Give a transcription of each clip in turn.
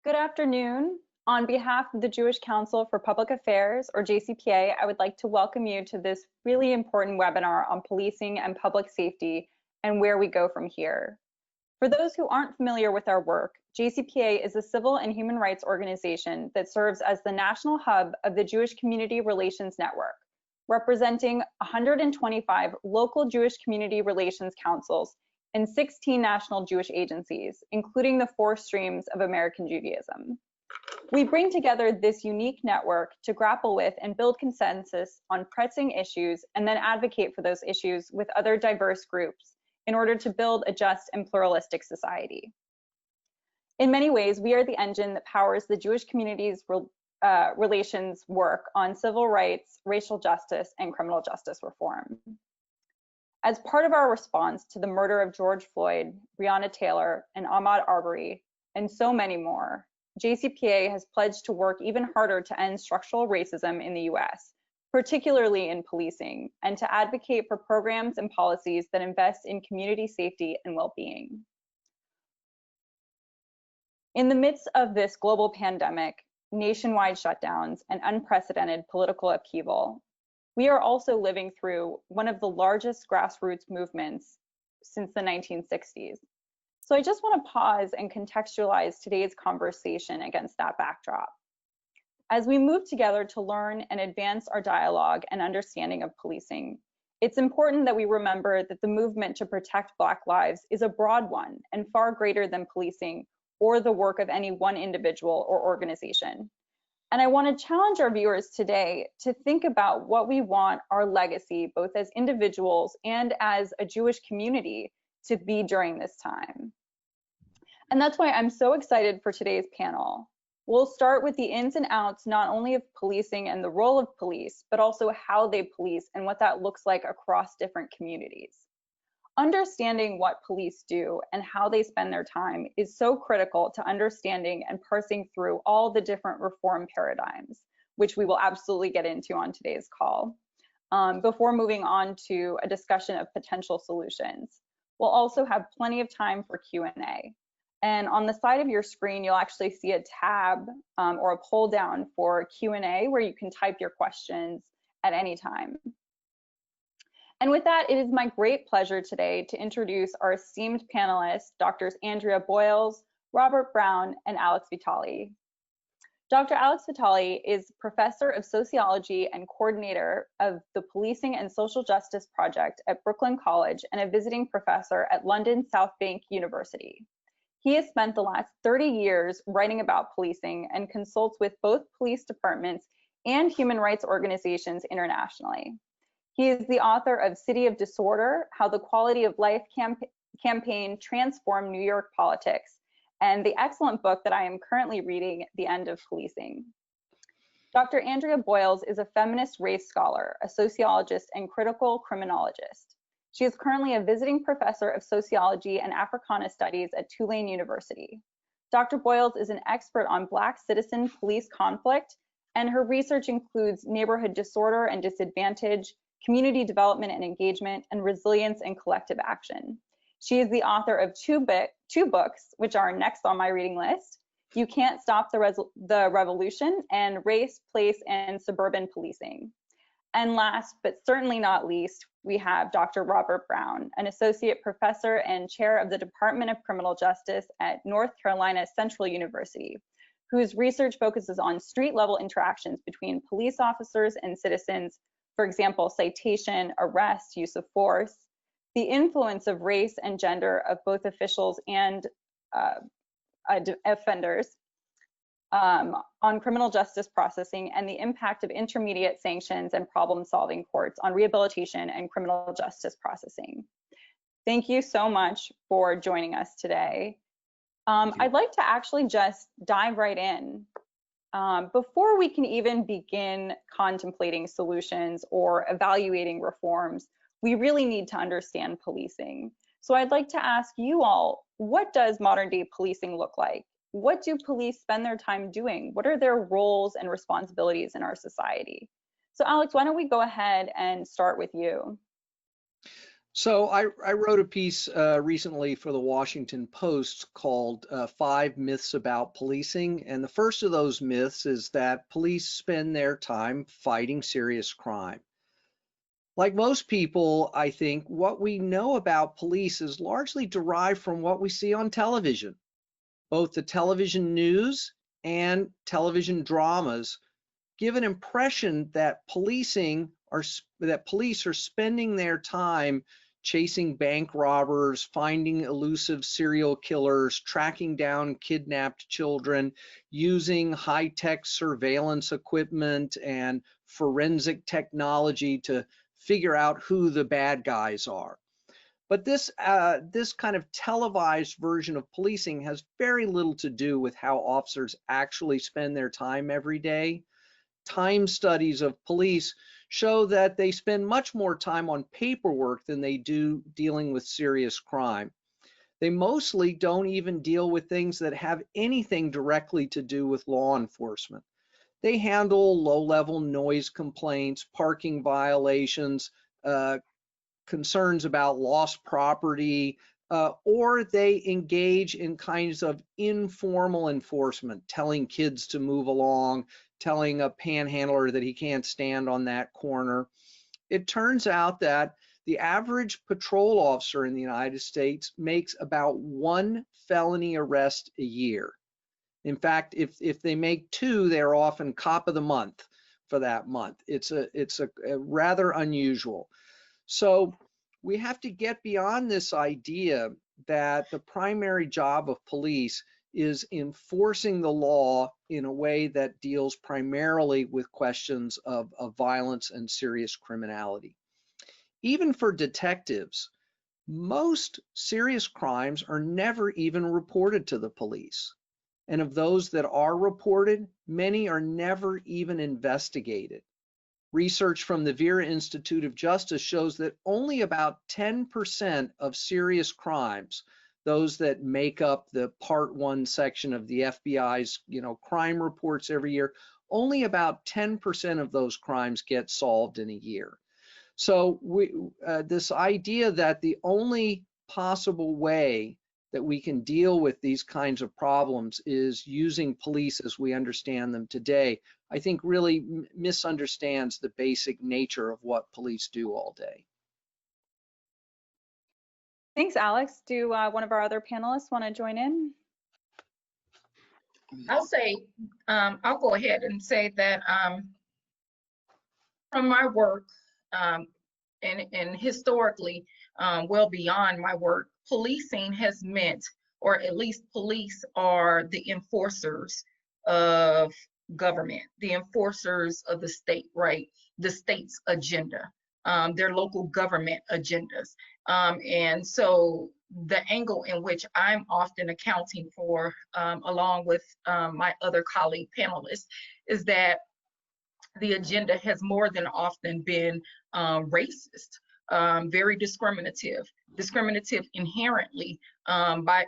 Good afternoon. On behalf of the Jewish Council for Public Affairs, or JCPA, I would like to welcome you to this really important webinar on policing and public safety and where we go from here. For those who aren't familiar with our work, JCPA is a civil and human rights organization that serves as the national hub of the Jewish Community Relations Network, representing 125 local Jewish community relations councils and 16 national Jewish agencies, including the 4 streams of American Judaism. We bring together this unique network to grapple with and build consensus on pressing issues and then advocate for those issues with other diverse groups in order to build a just and pluralistic society. In many ways, we are the engine that powers the Jewish community's relations work on civil rights, racial justice, and criminal justice reform. As part of our response to the murder of George Floyd, Breonna Taylor, and Ahmaud Arbery, and so many more, JCPA has pledged to work even harder to end structural racism in the US, particularly in policing, and to advocate for programs and policies that invest in community safety and well-being. In the midst of this global pandemic, nationwide shutdowns, and unprecedented political upheaval, we are also living through one of the largest grassroots movements since the 1960s. So I just want to pause and contextualize today's conversation against that backdrop. As we move together to learn and advance our dialogue and understanding of policing, it's important that we remember that the movement to protect Black lives is a broad one and far greater than policing or the work of any one individual or organization. And I want to challenge our viewers today to think about what we want our legacy, both as individuals and as a Jewish community, to be during this time. And that's why I'm so excited for today's panel. We'll start with the ins and outs, not only of policing and the role of police, but also how they police and what that looks like across different communities. Understanding what police do and how they spend their time is so critical to understanding and parsing through all the different reform paradigms, which we will absolutely get into on today's call, before moving on to a discussion of potential solutions. We'll also have plenty of time for Q&A. And on the side of your screen, you'll actually see a tab or a pull down for Q&A where you can type your questions at any time. And with that, it is my great pleasure today to introduce our esteemed panelists, Drs. Andrea Boyles, Robert Brown, and Alex Vitale. Dr. Alex Vitale is Professor of Sociology and coordinator of the Policing and Social Justice Project at Brooklyn College and a visiting professor at London South Bank University. He has spent the last 30 years writing about policing and consults with both police departments and human rights organizations internationally. He is the author of City of Disorder, How the Quality of Life Campaign Transformed New York Politics, and the excellent book that I am currently reading, The End of Policing. Dr. Andrea Boyles is a feminist race scholar, a sociologist, and critical criminologist. She is currently a visiting professor of sociology and Africana studies at Tulane University. Dr. Boyles is an expert on Black citizen police conflict, and her research includes neighborhood disorder and disadvantage, community development and engagement, and resilience and collective action. She is the author of two books, which are next on my reading list: You Can't Stop the Revolution and Race, Place, and Suburban Policing. And last, but certainly not least, we have Dr. Robert Brown, an associate professor and chair of the Department of Criminal Justice at North Carolina Central University, whose research focuses on street-level interactions between police officers and citizens, for example, citation, arrest, use of force, the influence of race and gender of both officials and offenders on criminal justice processing, and the impact of intermediate sanctions and problem-solving courts on rehabilitation and criminal justice processing. Thank you so much for joining us today. I'd like to actually just dive right in. Before we can even begin contemplating solutions or evaluating reforms, we really need to understand policing. So I'd like to ask you all, what does modern day policing look like? What do police spend their time doing? What are their roles and responsibilities in our society? So Alex, why don't we go ahead and start with you? So I wrote a piece recently for the Washington Post called 5 Myths About Policing. And the first of those myths is that police spend their time fighting serious crime. Like most people, I think what we know about police is largely derived from what we see on television. Both the television news and television dramas give an impression that police are spending their time chasing bank robbers, finding elusive serial killers, tracking down kidnapped children, using high-tech surveillance equipment and forensic technology to figure out who the bad guys are. But this kind of televised version of policing has very little to do with how officers actually spend their time every day. Time studies of police show that they spend much more time on paperwork than they do dealing with serious crime. They mostly don't even deal with things that have anything directly to do with law enforcement. They handle low-level noise complaints, parking violations, concerns about lost property, or they engage in kinds of informal enforcement, telling kids to move along, telling a panhandler that he can't stand on that corner. It turns out that the average patrol officer in the United States makes about 1 felony arrest a year. In fact, if they make 2, they're often cop of the month for that month. It's a rather unusual. So we have to get beyond this idea that the primary job of police is enforcing the law in a way that deals primarily with questions of violence and serious criminality. Even for detectives, most serious crimes are never even reported to the police. And of those that are reported, many are never even investigated. Research from the Vera Institute of Justice shows that only about 10% of serious crimes, those that make up the Part 1 section of the FBI's, crime reports every year, only about 10% of those crimes get solved in a year. So this idea that the only possible way that we can deal with these kinds of problems is using police as we understand them today, I think really misunderstands the basic nature of what police do all day. Thanks, Alex. Do one of our other panelists want to join in? I'll go ahead and say that from my work and historically, well beyond my work, policing has meant, or at least police are the enforcers of government, the enforcers of the state, right? The state's agenda, their local government agendas. And so the angle in which I'm often accounting for, along with my other colleague panelists, is that the agenda has more than often been racist, very discriminative inherently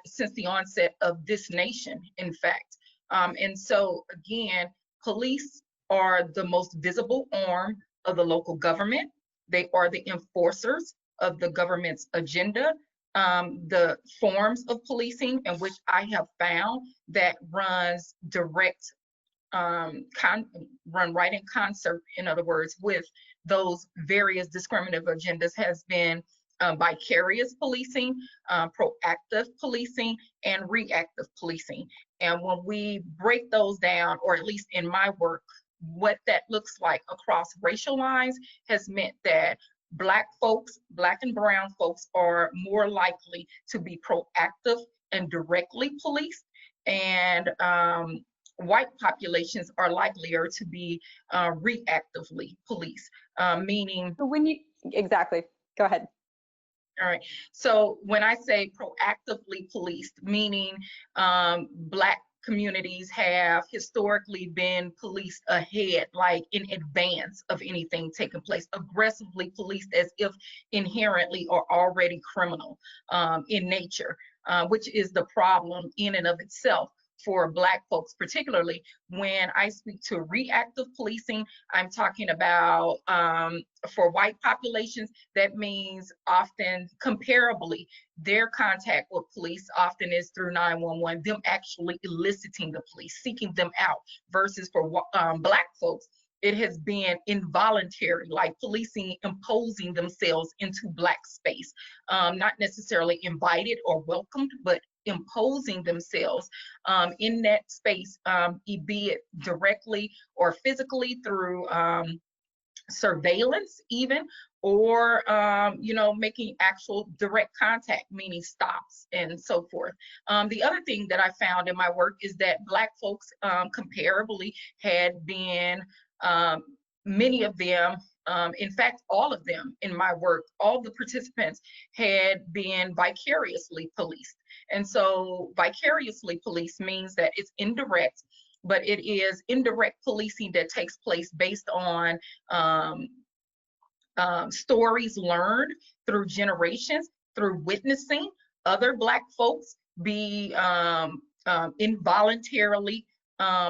since the onset of this nation, in fact. And so again, police are the most visible arm of the local government. They are the enforcers of the government's agenda. The forms of policing in which I have found that runs direct run right in concert, in other words, with those various discriminative agendas has been vicarious policing, proactive policing, and reactive policing. And when we break those down, or at least in my work, what that looks like across racial lines has meant that Black folks, Black and brown folks, are more likely to be proactive and directly policed, and white populations are likelier to be reactively policed, meaning. Exactly, go ahead. All right, so when I say proactively policed, meaning Black communities have historically been policed ahead, like in advance of anything taking place, aggressively policed as if inherently or already criminal in nature, which is the problem in and of itself for Black folks, particularly when I speak to reactive policing. I'm talking about for white populations, that means often comparably, their contact with police often is through 911, them actually eliciting the police, seeking them out, versus for Black folks, it has been involuntary, like policing imposing themselves into Black space, not necessarily invited or welcomed, but imposing themselves in that space, be it directly or physically through surveillance even, or making actual direct contact, meaning stops and so forth. The other thing that I found in my work is that Black folks comparably had been, many of them, in fact, all of them in my work, all the participants had been vicariously policed. And so vicariously policed means that it's indirect, but it is indirect policing that takes place based on stories learned through generations, through witnessing other Black folks be involuntarily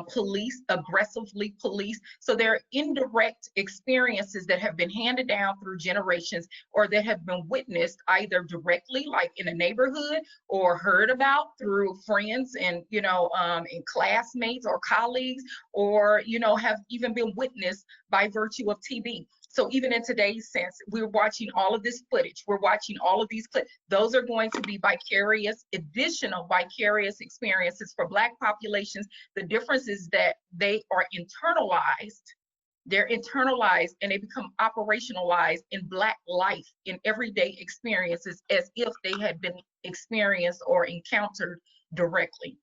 policed, aggressively policed. So there are indirect experiences that have been handed down through generations, or that have been witnessed either directly, like in a neighborhood, or heard about through friends and and classmates or colleagues, or have even been witnessed by virtue of TV. So even in today's sense, we're watching all of this footage, we're watching all of these clips. Those are going to be vicarious, additional vicarious experiences for Black populations. The difference is that they are internalized. They're internalized and they become operationalized in Black life, in everyday experiences, as if they had been experienced or encountered directly.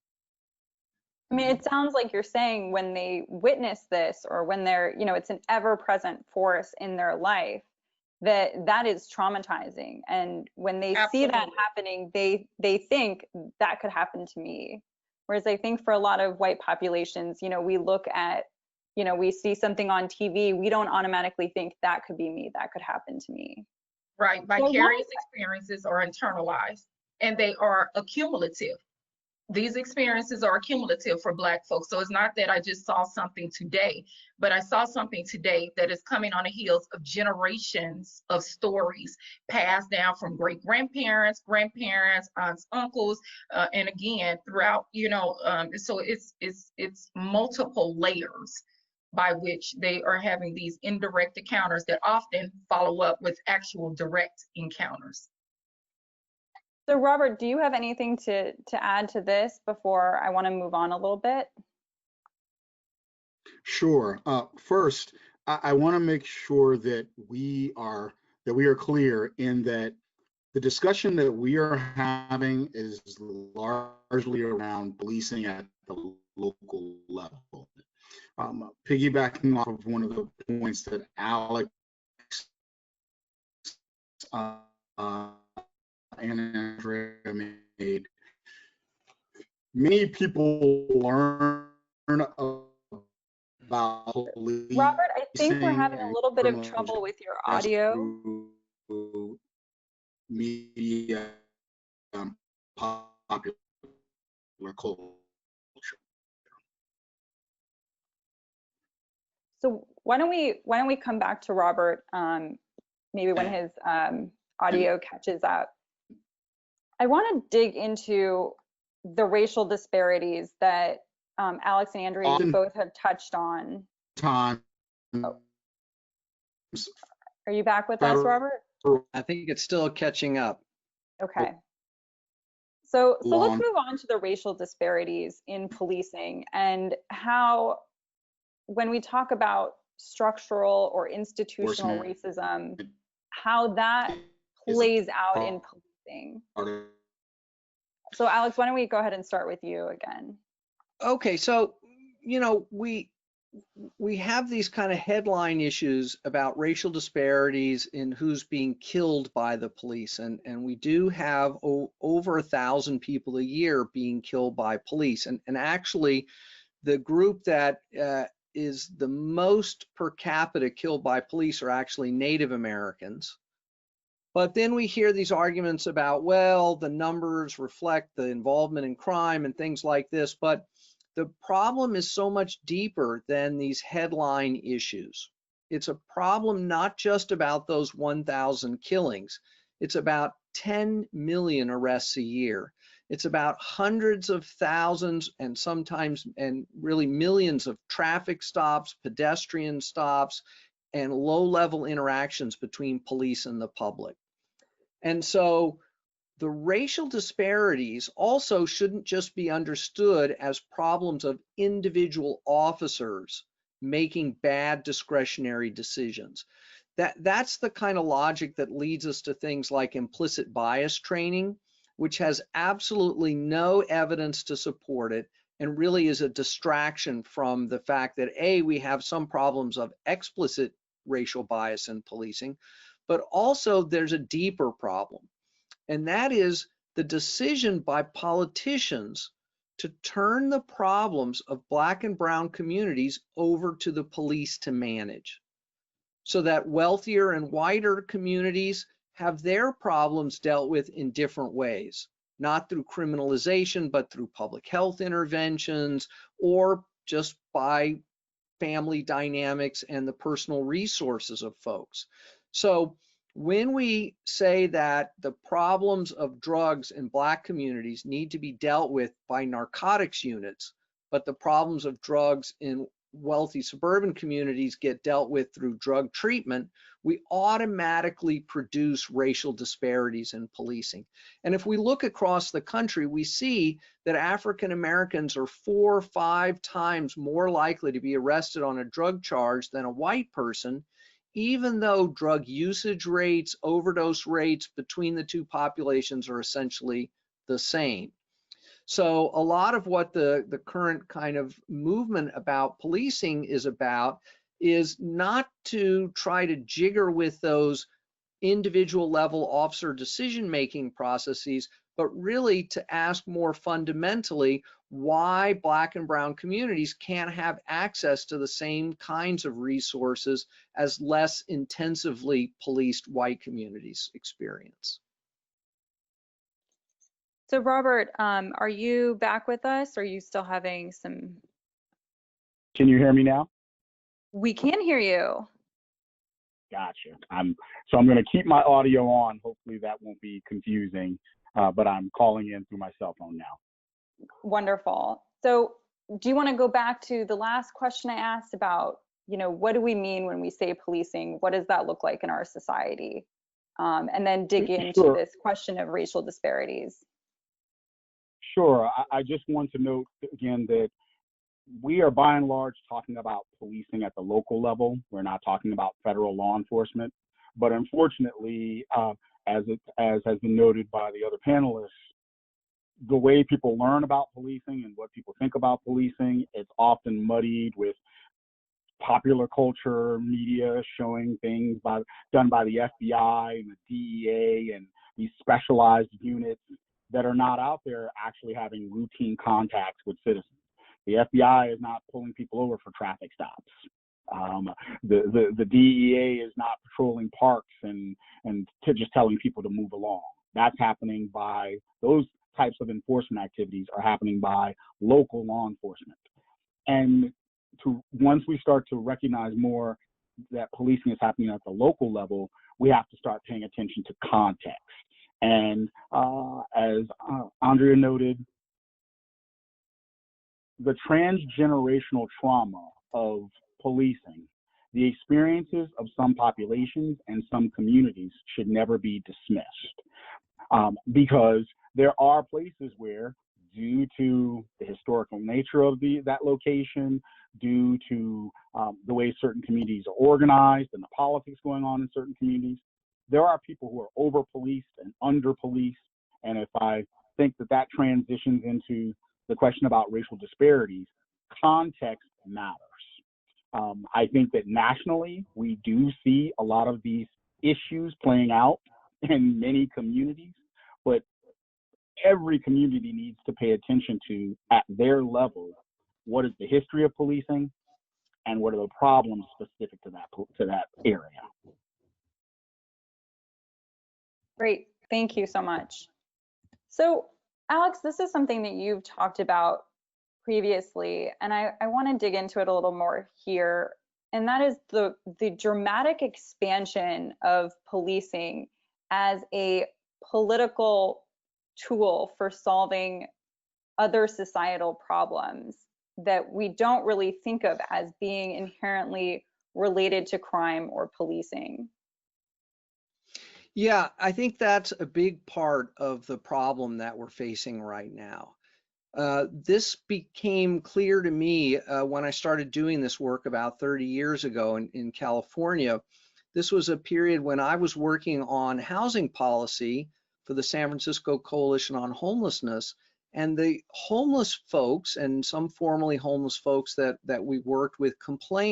I mean, it sounds like you're saying when they witness this, or when they're, it's an ever-present force in their life, that is traumatizing. And when they see that happening, they think that could happen to me. Whereas I think for a lot of white populations, we look at, we see something on TV, we don't automatically think that could be me, that could happen to me. Right, vicarious experiences are internalized and they are accumulative. These experiences are cumulative for Black folks. So it's not that I just saw something today, but I saw something today that is coming on the heels of generations of stories passed down from great grandparents, aunts, uncles, and again throughout. So it's multiple layers by which they are having these indirect encounters that often follow up with actual direct encounters. So Robert, do you have anything to add to this before I want to move on a little bit? Sure. First, I want to make sure that we are clear in that the discussion that we are having is largely around policing at the local level. Piggybacking off of one of the points that Alex and Andrea made, many people learn about policing. Robert, I think we're having a little bit of trouble with your audio. Media, popular culture. So why don't we come back to Robert, maybe when his audio catches up. I want to dig into the racial disparities that Alex and Andrea, you both have touched on. Oh. Are you back with us, Robert? I think it's still catching up. Okay. So let's move on to the racial disparities in policing, and how, when we talk about structural or institutional racism, how that plays out in policing. So Alex, why don't we go ahead and start with you again? Okay, so we have these kind of headline issues about racial disparities in who's being killed by the police, and we do have over 1,000 people a year being killed by police, and actually the group that is the most per capita killed by police are actually Native Americans. But then we hear these arguments about, well, the numbers reflect the involvement in crime and things like this. But the problem is so much deeper than these headline issues. It's a problem not just about those 1,000 killings. It's about 10 million arrests a year. It's about hundreds of thousands and sometimes and really millions of traffic stops, pedestrian stops, and low-level interactions between police and the public. And so the racial disparities also shouldn't just be understood as problems of individual officers making bad discretionary decisions. That's the kind of logic that leads us to things like implicit bias training, which has absolutely no evidence to support it and really is a distraction from the fact that A, we have some problems of explicit racial bias in policing, but also there's a deeper problem. And that is the decision by politicians to turn the problems of Black and brown communities over to the police to manage, so that wealthier and whiter communities have their problems dealt with in different ways, not through criminalization, but through public health interventions or just by family dynamics and the personal resources of folks. So when we say that the problems of drugs in Black communities need to be dealt with by narcotics units, but the problems of drugs in wealthy suburban communities get dealt with through drug treatment, we automatically produce racial disparities in policing. And if we look across the country, we see that African Americans are 4 or 5 times more likely to be arrested on a drug charge than a white person, even though drug usage rates, overdose rates between the two populations are essentially the same. So a lot of what the current kind of movement about policing is about is not to try to jigger with those individual level officer decision-making processes, but really to ask more fundamentally why Black and brown communities can't have access to the same kinds of resources as less intensively policed white communities experience. So Robert, are you back with us? Are you still having some? Can you hear me now? We can hear you. Gotcha. I'm going to keep my audio on. Hopefully that won't be confusing, but I'm calling in through my cell phone now. Wonderful. So do you want to go back to the last question I asked about, what do we mean when we say policing? What does that look like in our society? And then dig into this question of racial disparities. Sure. I just want to note again that we are by and large talking about policing at the local level. We're not talking about federal law enforcement. But unfortunately, as has been noted by the other panelists, the way people learn about policing and what people think about policing, it's often muddied with popular culture, media showing things done by the FBI and the DEA and these specialized units that are not out there actually having routine contacts with citizens. The FBI is not pulling people over for traffic stops. The DEA is not patrolling parks and just telling people to move along. That's happening by, those types of enforcement activities are happening by local law enforcement. And once we start to recognize more that policing is happening at the local level, we have to start paying attention to context. And as Andrea noted, the transgenerational trauma of policing, the experiences of some populations and some communities should never be dismissed, because there are places where, due to the historical nature of that location, due to the way certain communities are organized and the politics going on in certain communities, there are people who are over-policed and under-policed. And if I think that transitions into the question about racial disparities, context matters. I think that nationally, we do see a lot of these issues playing out in many communities, but every community needs to pay attention to, at their level, what is the history of policing and what are the problems specific to that area. Great, thank you so much. So Alex, this is something that you've talked about previously, and I want to dig into it a little more here, and that is the dramatic expansion of policing as a political tool for solving other societal problems that we don't really think of as being inherently related to crime or policing. Yeah, I think that's a big part of the problem that we're facing right now. This became clear to me when I started doing this work about 30 years ago in California. This was a period when I was working on housing policy for the San Francisco Coalition on Homelessness. And the homeless folks and some formerly homeless folks that we worked with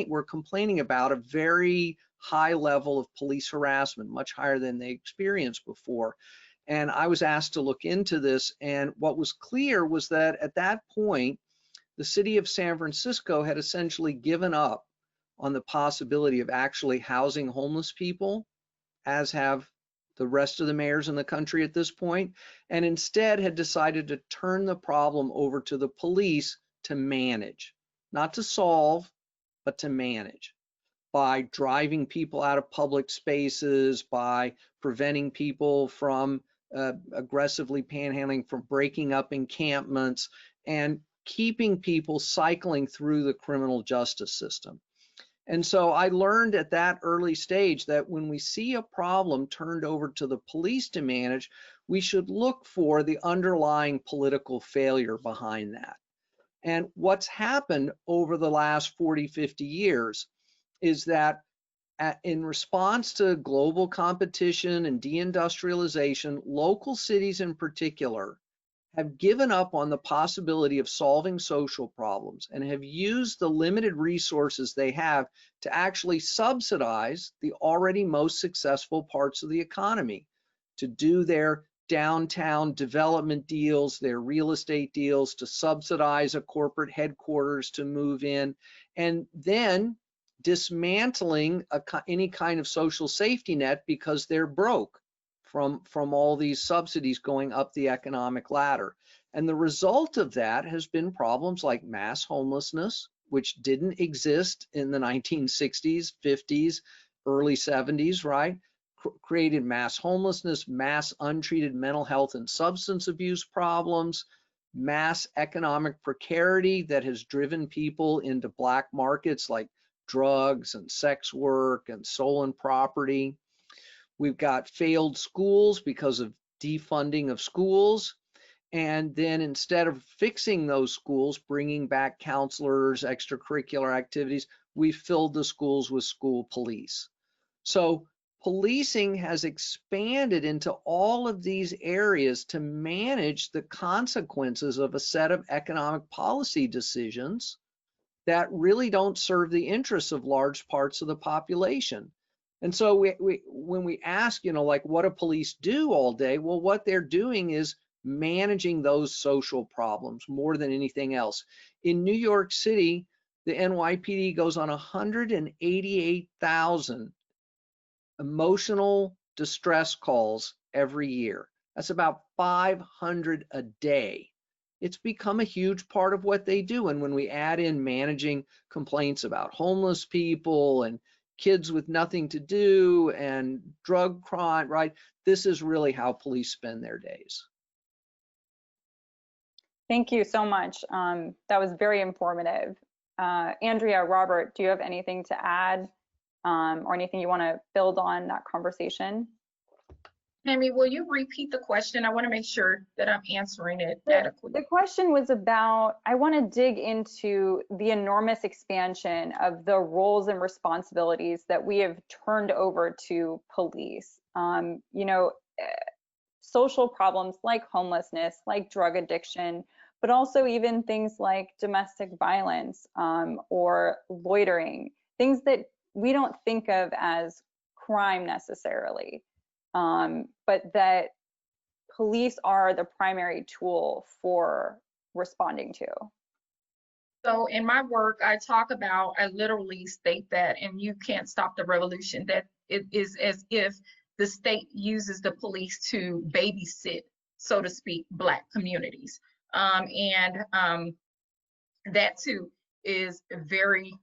were complaining about a very high level of police harassment, much higher than they experienced before. And I was asked to look into this, and what was clear was that at that point, the city of San Francisco had essentially given up on the possibility of actually housing homeless people, as have the rest of the mayors in the country at this point, and instead had decided to turn the problem over to the police to manage, not to solve, but to manage, by driving people out of public spaces, by preventing people from aggressively panhandling, from breaking up encampments, and keeping people cycling through the criminal justice system. And so I learned at that early stage that when we see a problem turned over to the police to manage, we should look for the underlying political failure behind that. And what's happened over the last 40, 50 years is that in response to global competition and deindustrialization, local cities in particular have given up on the possibility of solving social problems and have used the limited resources they have to actually subsidize the already most successful parts of the economy, to do their downtown development deals, their real estate deals, to subsidize a corporate headquarters to move in, and then dismantling any kind of social safety net because they're broke from all these subsidies going up the economic ladder. And the result of that has been problems like mass homelessness, which didn't exist in the 1960s, 50s, early 70s, right? Created mass homelessness, mass untreated mental health and substance abuse problems, mass economic precarity that has driven people into black markets like drugs and sex work and stolen property. We've got failed schools because of defunding of schools. And then instead of fixing those schools, bringing back counselors, extracurricular activities, we filled the schools with school police. So policing has expanded into all of these areas to manage the consequences of a set of economic policy decisions that really don't serve the interests of large parts of the population. And so when we ask, like, what do police do all day? Well, what they're doing is managing those social problems more than anything else. In New York City, the NYPD goes on 188,000 emotional distress calls every year. That's about 500 a day. It's become a huge part of what they do. And when we add in managing complaints about homeless people and kids with nothing to do and drug crime, right? This is really how police spend their days. Thank you so much. That was very informative. Andrea, Robert, do you have anything to add or anything you want to build on that conversation? Tammy, will you repeat the question? I want to make sure that I'm answering it adequately. The question was about, I want to dig into the enormous expansion of the roles and responsibilities that we have turned over to police. Social problems like homelessness, like drug addiction, but also even things like domestic violence or loitering, things that we don't think of as crime necessarily. But that police are the primary tool for responding to. So in my work, I literally state that, and you can't stop the revolution, that it is as if the state uses the police to babysit, so to speak, Black communities. That too is very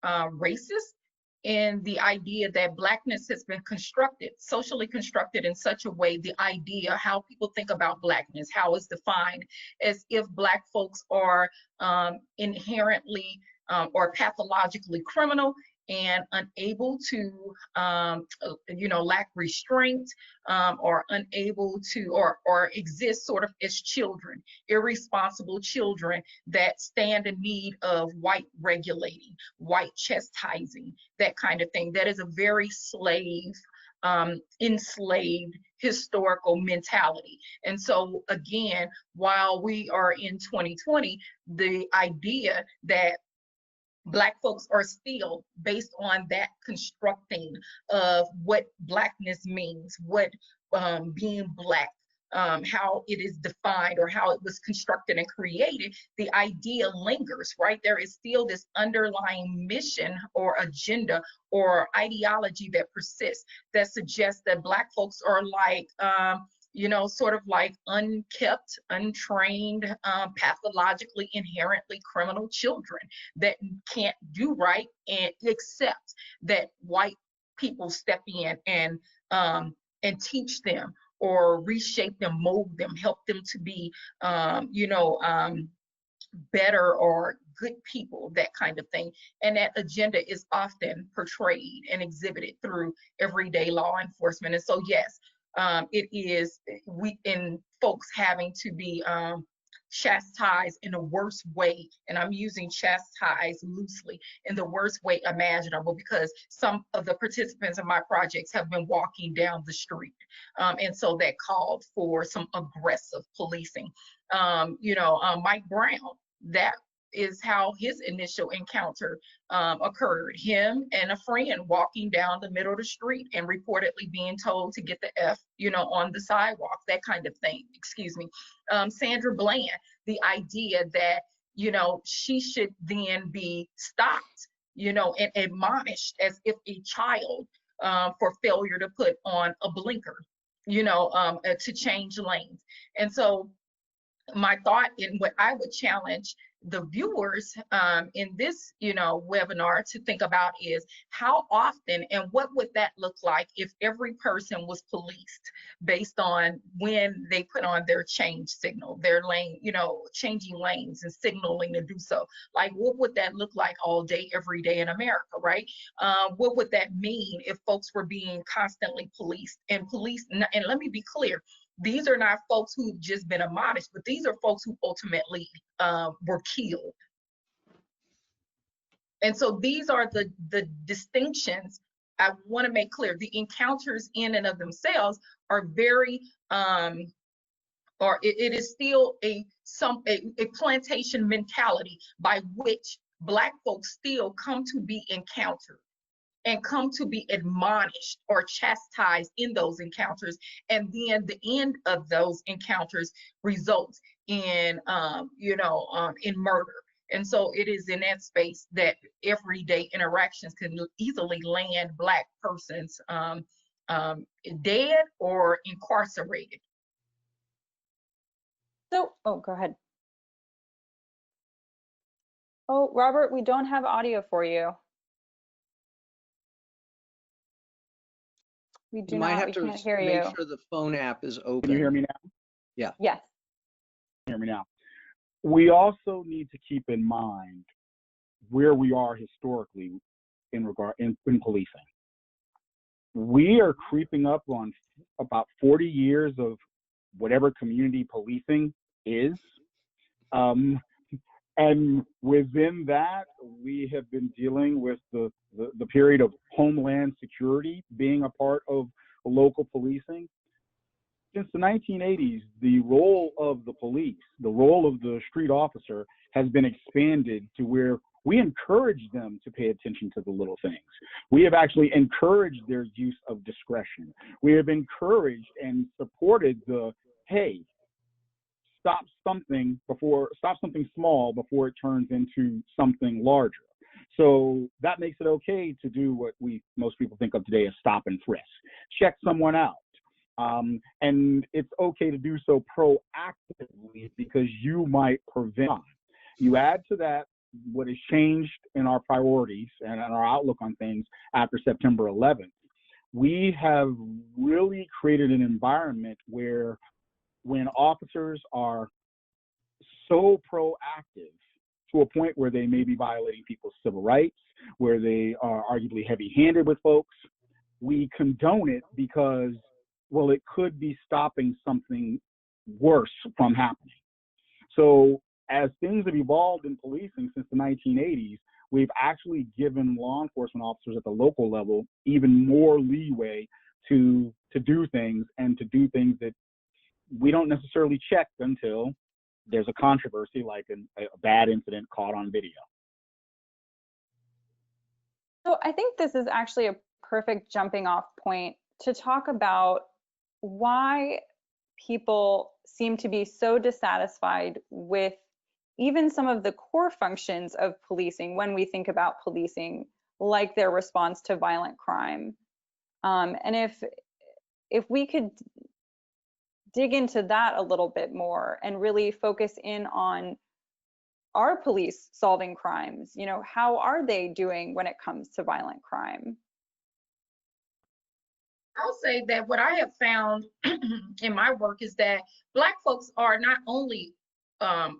racist in the idea that Blackness has been constructed, socially constructed in such a way, the idea, how people think about Blackness, how it's defined, as if Black folks are inherently or pathologically criminal and unable to, lack restraint, or unable to, or exist sort of as children, irresponsible children that stand in need of white regulating, white chastising, that kind of thing. That is a very enslaved historical mentality. And so again, while we are in 2020, the idea that Black folks are still based on that constructing of what Blackness means, what being Black, how it is defined or how it was constructed and created, the idea lingers, right? There is still this underlying mission or agenda or ideology that persists that suggests that Black folks are like, sort of like unkept, untrained, pathologically, inherently criminal children that can't do right, and accept that white people step in and teach them or reshape them, mold them, help them to be, better or good people, that kind of thing. And that agenda is often portrayed and exhibited through everyday law enforcement. And so, yes, it is folks having to be chastised in the worst way, and I'm using chastise loosely, in the worst way imaginable, because some of the participants in my projects have been walking down the street, and so that called for some aggressive policing. Mike Brown, that is how his initial encounter occurred. Him and a friend walking down the middle of the street and reportedly being told to get the F, on the sidewalk, that kind of thing, excuse me. Sandra Bland, the idea that, she should then be stopped, and admonished as if a child for failure to put on a blinker, to change lanes. And so my thought in what I would challenge the viewers in this, webinar to think about is how often and what would that look like if every person was policed based on when they put on their change signal, their lane, changing lanes and signaling to do so. Like, what would that look like all day, every day in America, right? What would that mean if folks were being constantly policed? And let me be clear, these are not folks who've just been admonished, but these are folks who ultimately were killed. And so these are the distinctions I want to make clear. The encounters in and of themselves are very, it is still a plantation mentality by which Black folks still come to be encountered and come to be admonished or chastised in those encounters. And then the end of those encounters results in, in murder. And so it is in that space that everyday interactions can easily land Black persons dead or incarcerated. So, go ahead. Oh, Robert, we don't have audio for you. We do might not, have we to can't hear make you. sure the phone app is open. Can you hear me now? Yeah. Yes. Hear me now. We also need to keep in mind where we are historically in policing. We are creeping up on about 40 years of whatever community policing is. And within that, we have been dealing with the period of homeland security being a part of local policing. Since the 1980s, the role of the police, the role of the street officer has been expanded to where we encourage them to pay attention to the little things. We have actually encouraged their use of discretion. We have encouraged and supported hey, stop something small before it turns into something larger. So that makes it okay to do what most people think of today as stop and frisk, check someone out. And it's okay to do so proactively because you might prevent crime. You add to that what has changed in our priorities and our outlook on things after September 11th. We have really created an environment where when officers are so proactive to a point where they may be violating people's civil rights, where they are arguably heavy-handed with folks, we condone it because, well, it could be stopping something worse from happening. So as things have evolved in policing since the 1980s, we've actually given law enforcement officers at the local level even more leeway to do things and to do things that we don't necessarily check until there's a controversy like a bad incident caught on video. So I think this is actually a perfect jumping off point to talk about why people seem to be so dissatisfied with even some of the core functions of policing when we think about policing, like their response to violent crime. And if we could dig into that a little bit more and really focus in on, are police solving crimes? You know, how are they doing when it comes to violent crime? I'll say that what I have found in my work is that Black folks are not only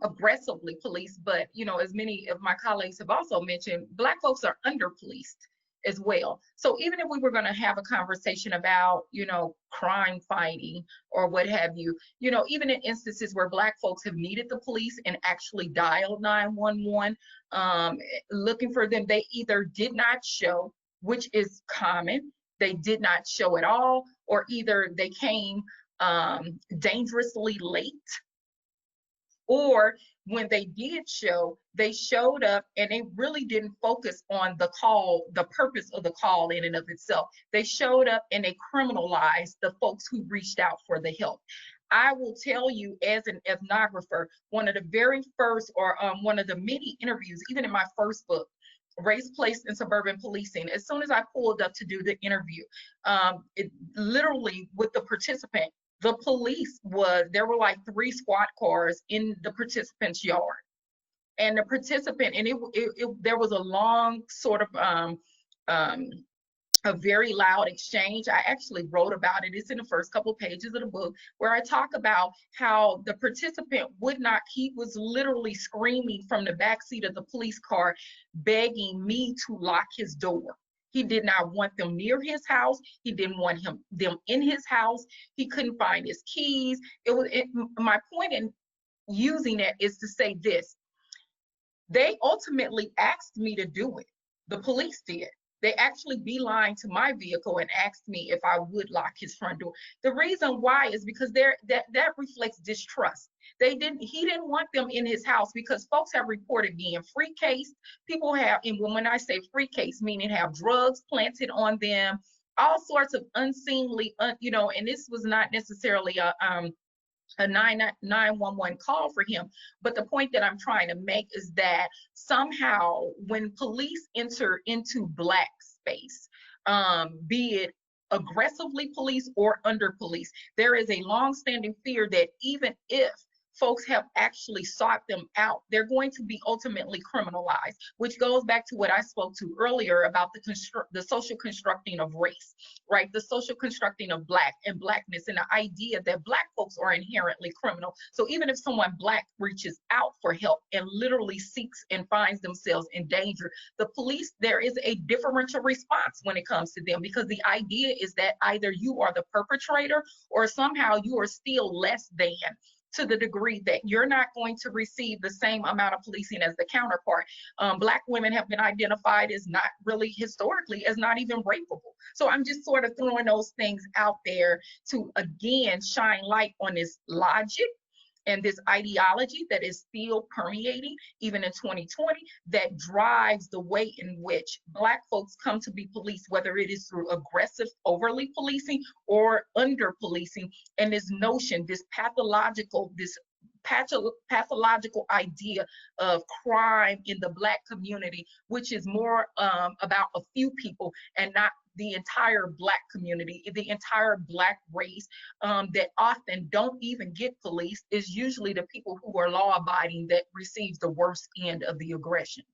aggressively policed, but, you know, as many of my colleagues have also mentioned, Black folks are under policed as well. So even if we were going to have a conversation about, you know, crime fighting or what have you, you know, even in instances where Black folks have needed the police and actually dialed 911, looking for them, they either did not show, which is common, they did not show at all, or either they came dangerously late, or when they did show, they showed up and they really didn't focus on the call, the purpose of the call in and of itself. They showed up and they criminalized the folks who reached out for the help. I will tell you, as an ethnographer, one of the very first, or one of the many interviews, even in my first book, Race, Place, and Suburban Policing, as soon as I pulled up to do the interview, it literally with the participant, the police there were like 3 squad cars in the participant's yard. And the participant, and there was a long sort of a very loud exchange. I actually wrote about it. It's in the first couple pages of the book, where I talk about how the participant he was literally screaming from the backseat of the police car, begging me to lock his door. He did not want them near his house. He didn't want them in his house. He couldn't find his keys. My point in using it is to say this. They ultimately asked me to do it. The police did. They actually beelined to my vehicle and asked me if I would lock his front door. The reason why is because that reflects distrust. He didn't want them in his house because folks have reported being free case. People have, and when I say free case, meaning have drugs planted on them, all sorts of unseemly, you know, and this was not necessarily a 911 call for him. But the point that I'm trying to make is that somehow when police enter into Black space, be it aggressively police or under police, there is a long-standing fear that even if folks have actually sought them out, they're going to be ultimately criminalized, which goes back to what I spoke to earlier about the social constructing of race, right? The social constructing of Black and Blackness, and the idea that Black folks are inherently criminal. So even if someone Black reaches out for help and literally seeks and finds themselves in danger, the police, there is a differential response when it comes to them, because the idea is that either you are the perpetrator or somehow you are still less than, to the degree that you're not going to receive the same amount of policing as the counterpart. Black women have been identified as not really historically as not even rapeable. So I'm just sort of throwing those things out there to, again, shine light on this logic and this ideology that is still permeating even in 2020, that drives the way in which Black folks come to be policed, whether it is through aggressive, overly policing or under policing. And this notion, this pathological, this pathological idea of crime in the Black community, which is more about a few people and not the entire Black community, the entire Black race, that often don't even get policed, is usually the people who are law-abiding that receives the worst end of the aggression.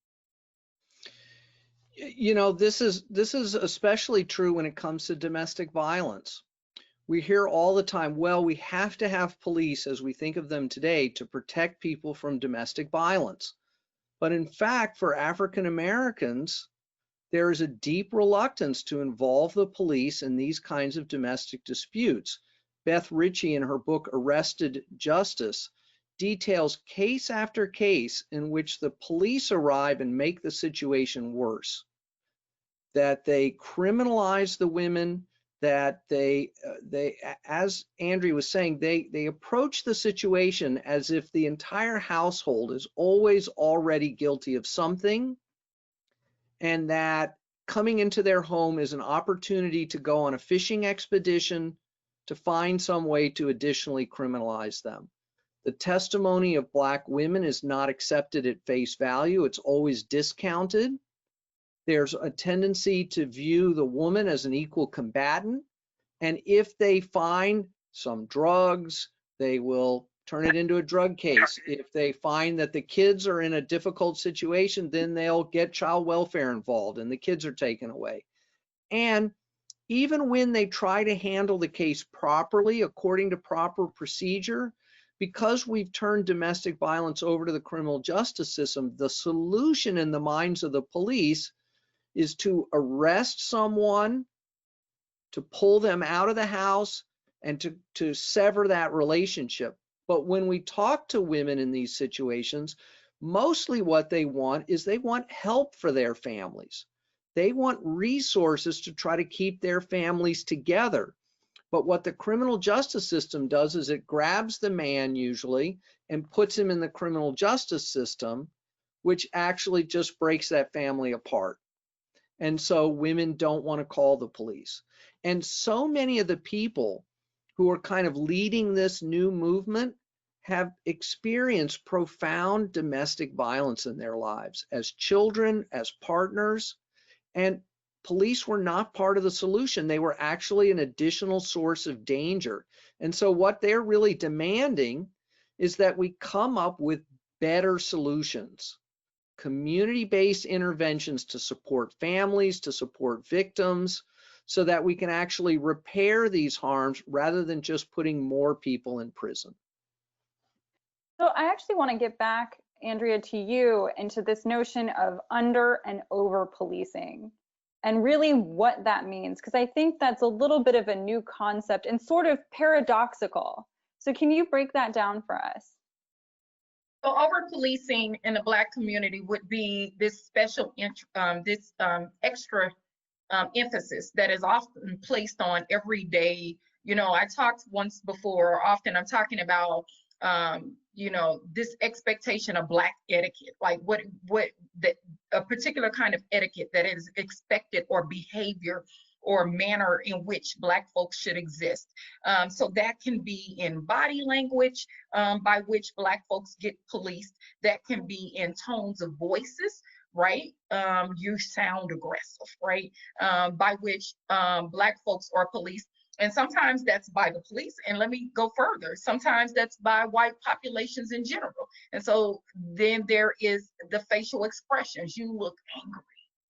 You know, this is especially true when it comes to domestic violence. We hear all the time, well, we have to have police as we think of them today to protect people from domestic violence. But in fact, for African Americans, there is a deep reluctance to involve the police in these kinds of domestic disputes. Beth Ritchie, in her book Arrested Justice, details case after case in which the police arrive and make the situation worse. That they criminalize the women, that they as Andrea was saying, they approach the situation as if the entire household is always already guilty of something, and that coming into their home is an opportunity to go on a fishing expedition to find some way to additionally criminalize them. The testimony of Black women is not accepted at face value. It's always discounted. There's a tendency to view the woman as an equal combatant. And if they find some drugs, they will turn it into a drug case. If they find that the kids are in a difficult situation, then they'll get child welfare involved and the kids are taken away. And even when they try to handle the case properly, according to proper procedure, because we've turned domestic violence over to the criminal justice system, the solution in the minds of the police is to arrest someone, to pull them out of the house, and to sever that relationship. But when we talk to women in these situations, mostly what they want is they want help for their families. They want resources to try to keep their families together. But what the criminal justice system does is it grabs the man usually and puts him in the criminal justice system, which actually just breaks that family apart. And so women don't want to call the police. And so many of the people who are kind of leading this new movement have experienced profound domestic violence in their lives as children, as partners, and police were not part of the solution. They were actually an additional source of danger. And so what they're really demanding is that we come up with better solutions. Community-based interventions to support families, to support victims, so that we can actually repair these harms rather than just putting more people in prison. So I actually want to get back, Andrea, to you into this notion of under and over policing and really what that means, because I think that's a little bit of a new concept and sort of paradoxical. So can you break that down for us? So over policing in the Black community would be this special, extra emphasis that is often placed on everyday. You know, I talked once before, often I'm talking about, you know, this expectation of Black etiquette, like a particular kind of etiquette that is expected, or behavior or manner in which Black folks should exist. So that can be in body language by which Black folks get policed. That can be in tones of voices, right? You sound aggressive, right? By which Black folks are policed. And sometimes that's by the police. And let me go further. Sometimes that's by white populations in general. And so then there is the facial expressions. You look angry,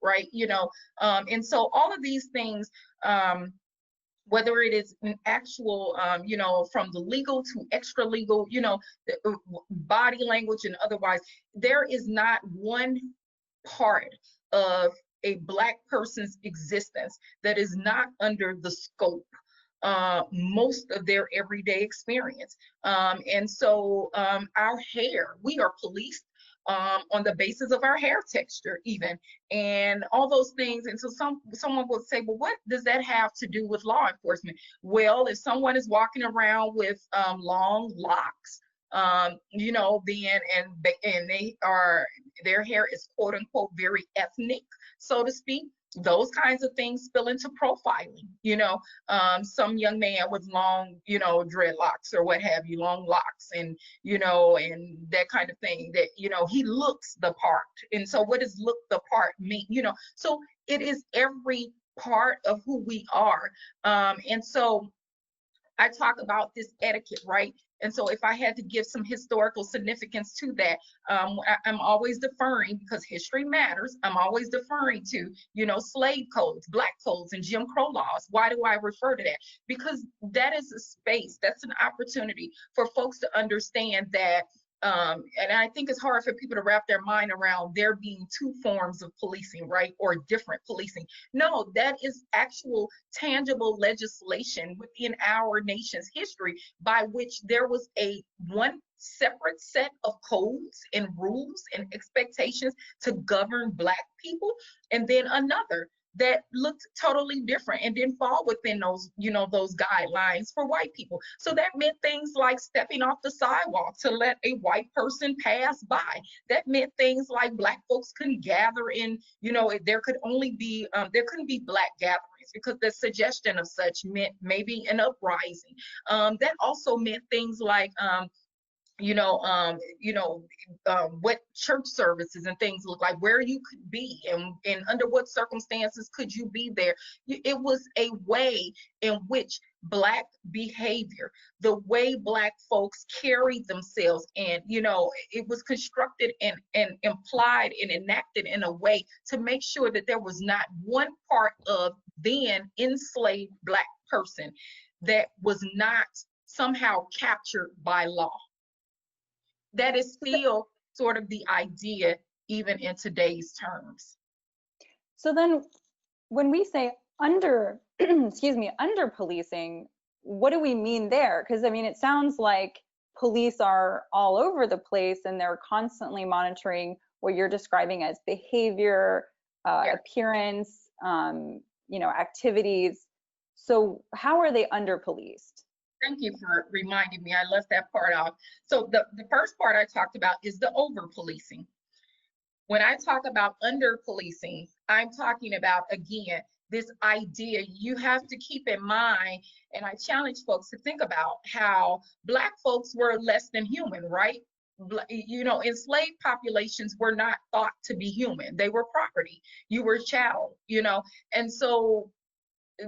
right? You know, and so all of these things, whether it is an actual, you know, from the legal to extra legal, you know, body language and otherwise, there is not one part of a Black person's existence that is not under the scope most of their everyday experience. And so our hair, we are policed on the basis of our hair texture even, and all those things. And so someone would say, well, what does that have to do with law enforcement? Well, if someone is walking around with long locks, you know, then, and they are, their hair is quote unquote very ethnic, so to speak. Those kinds of things spill into profiling, you know, some young man with long, you know, dreadlocks or what have you, long locks, and, you know, and that kind of thing, that, you know, he looks the part. And so what does look the part mean? You know, so it is every part of who we are. And so I talk about this etiquette, right? And so if I had to give some historical significance to that, I'm always deferring, because history matters, I'm always deferring to, you know, slave codes, black codes, and Jim Crow laws. Why do I refer to that? Because that is a space, that's an opportunity for folks to understand that, and I think it's hard for people to wrap their mind around there being two forms of policing, right? Or different policing. No, that is actual tangible legislation within our nation's history by which there was a one separate set of codes and rules and expectations to govern Black people, and then another that looked totally different and didn't fall within those, you know, those guidelines for white people. So that meant things like stepping off the sidewalk to let a white person pass by. That meant things like Black folks couldn't gather in, you know, there could only be, there couldn't be Black gatherings because the suggestion of such meant maybe an uprising. That also meant things like, what church services and things look like, where you could be, and under what circumstances could you be there. It was a way in which Black behavior, the way Black folks carried themselves, and, you know, it was constructed and implied and enacted in a way to make sure that there was not one part of then enslaved Black person that was not somehow captured by law. That is still sort of the idea, even in today's terms. So then when we say under, excuse me, under policing, what do we mean there? Because I mean, it sounds like police are all over the place and they're constantly monitoring what you're describing as behavior, appearance, activities. So how are they under policed? Thank you for reminding me. I left that part off. So the first part I talked about is the over policing. When I talk about under policing, I'm talking about, again, this idea you have to keep in mind, and I challenge folks to think about how Black folks were less than human, right? You know, enslaved populations were not thought to be human. They were property. You were chattel, you know, and so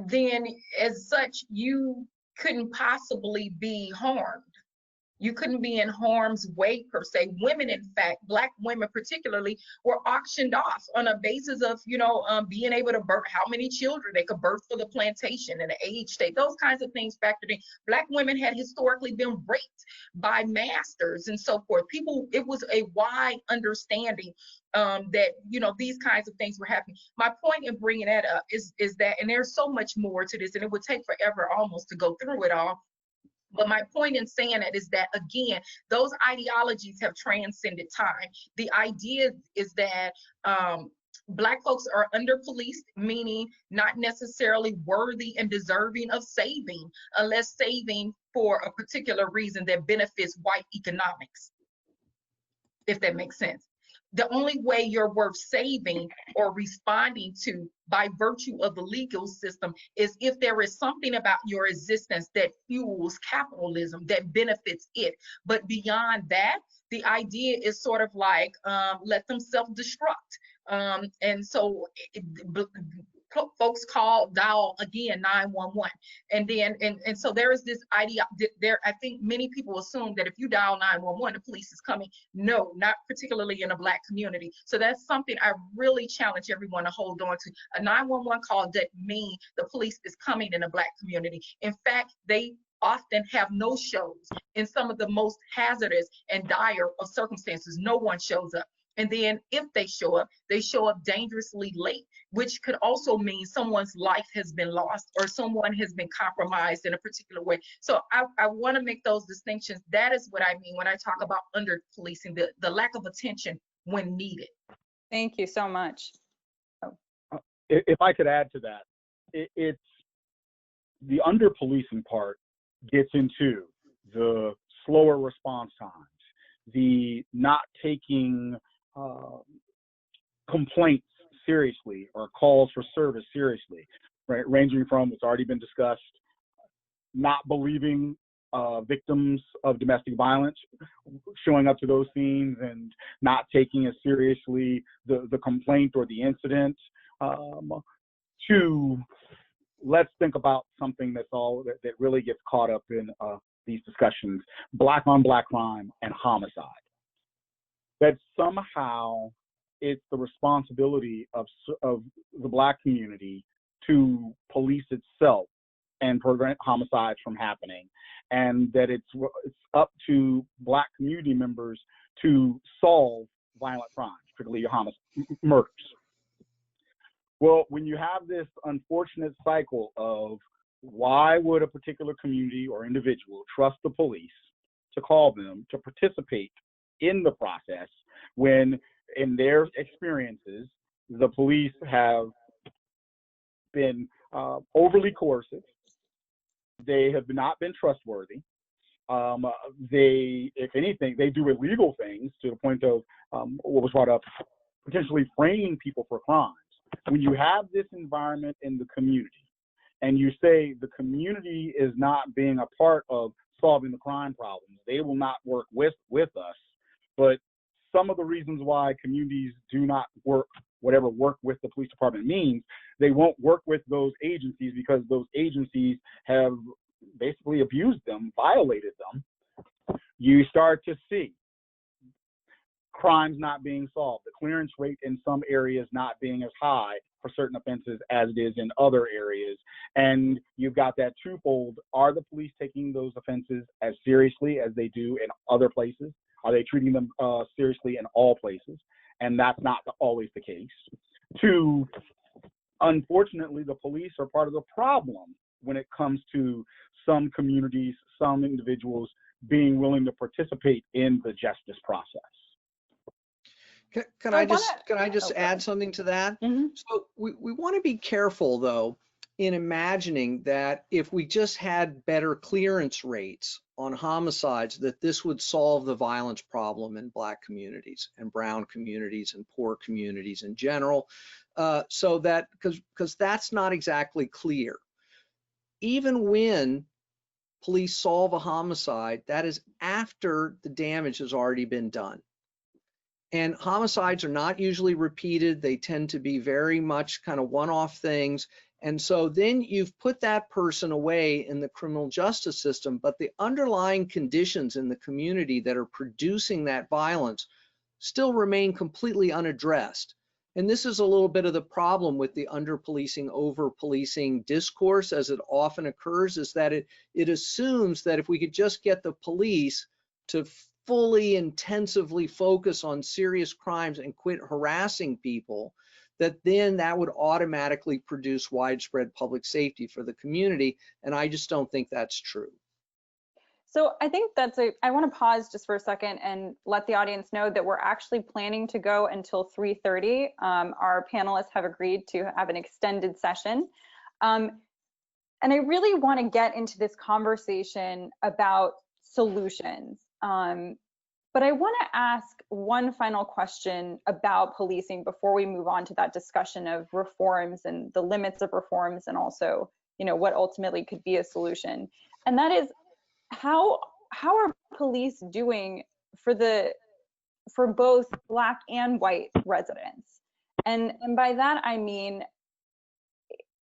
then as such, you couldn't possibly be harmed. You couldn't be in harm's way per se. Women, in fact, Black women particularly, were auctioned off on a basis of, being able to birth, how many children they could birth for the plantation and the age state. Those kinds of things factored in. Black women had historically been raped by masters and so forth. It was a wide understanding that, these kinds of things were happening. My point in bringing that up is that, and there's so much more to this, and it would take forever almost to go through it all. But my point in saying it is that, again, those ideologies have transcended time. The idea is that Black folks are under policed, meaning not necessarily worthy and deserving of saving, unless saving for a particular reason that benefits white economics, if that makes sense. The only way you're worth saving or responding to by virtue of the legal system is if there is something about your existence that fuels capitalism, that benefits it. But beyond that, the idea is sort of like, let them self-destruct. And so folks dial again 911, and then and so there is this idea there. I think many people assume that if you dial 911, the police is coming. No, not particularly in a Black community. So that's something I really challenge everyone to hold on to. A 911 call doesn't mean the police is coming in a Black community. In fact, they often have no shows in some of the most hazardous and dire of circumstances. No one shows up. And then if they show up dangerously late, which could also mean someone's life has been lost or someone has been compromised in a particular way. So I want to make those distinctions. That is what I mean when I talk about under policing, the lack of attention when needed. Thank you so much. If I could add to that, it's the under policing part gets into the slower response times, the not taking complaints seriously or calls for service seriously, right? Ranging from, it's already been discussed, not believing victims of domestic violence, showing up to those scenes and not taking as seriously the complaint or the incident, to let's think about something that really gets caught up in these discussions: black on black crime and homicide. That somehow it's the responsibility of the Black community to police itself and prevent homicides from happening, and that it's up to Black community members to solve violent crimes, particularly murders. Well, when you have this unfortunate cycle of why would a particular community or individual trust the police to call them to participate in the process when, in their experiences, the police have been overly coercive, they have not been trustworthy, they, if anything, they do illegal things to the point of what was brought up, potentially framing people for crimes. When you have this environment in the community and you say the community is not being a part of solving the crime problems, they will not work with us. But some of the reasons why communities do not work, whatever work with the police department means, they won't work with those agencies because those agencies have basically abused them, violated them. You start to see crimes not being solved, the clearance rate in some areas not being as high for certain offenses as it is in other areas. And you've got that twofold: are the police taking those offenses as seriously as they do in other places? Are they treating them seriously in all places? And that's not always the case. Two, unfortunately, the police are part of the problem when it comes to some communities, some individuals being willing to participate in the justice process. Can I just add something to that? Mm-hmm. So we want to be careful, though, in imagining that if we just had better clearance rates on homicides, that this would solve the violence problem in Black communities and brown communities and poor communities in general. So that, because that's not exactly clear. Even when police solve a homicide, that is after the damage has already been done. And homicides are not usually repeated. They tend to be very much kind of one-off things. And so then you've put that person away in the criminal justice system, but the underlying conditions in the community that are producing that violence still remain completely unaddressed. And this is a little bit of the problem with the under-policing, over-policing discourse, as it often occurs, is that it assumes that if we could just get the police to fully intensively focus on serious crimes and quit harassing people, that then that would automatically produce widespread public safety for the community. And I just don't think that's true. So I think I want to pause just for a second and let the audience know that we're actually planning to go until 3:30. Our panelists have agreed to have an extended session. And I really want to get into this conversation about solutions. But I want to ask one final question about policing before we move on to that discussion of reforms and the limits of reforms, and also, what ultimately could be a solution. And that is, how are police doing for both Black and white residents? And by that I mean,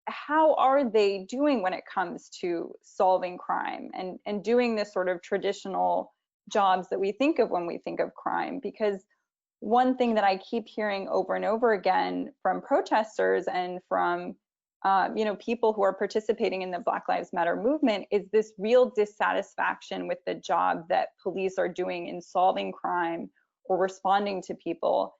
how are they doing when it comes to solving crime and doing this sort of traditional jobs that we think of when we think of crime? Because one thing that I keep hearing over and over again from protesters and from people who are participating in the Black Lives Matter movement is this real dissatisfaction with the job that police are doing in solving crime or responding to people.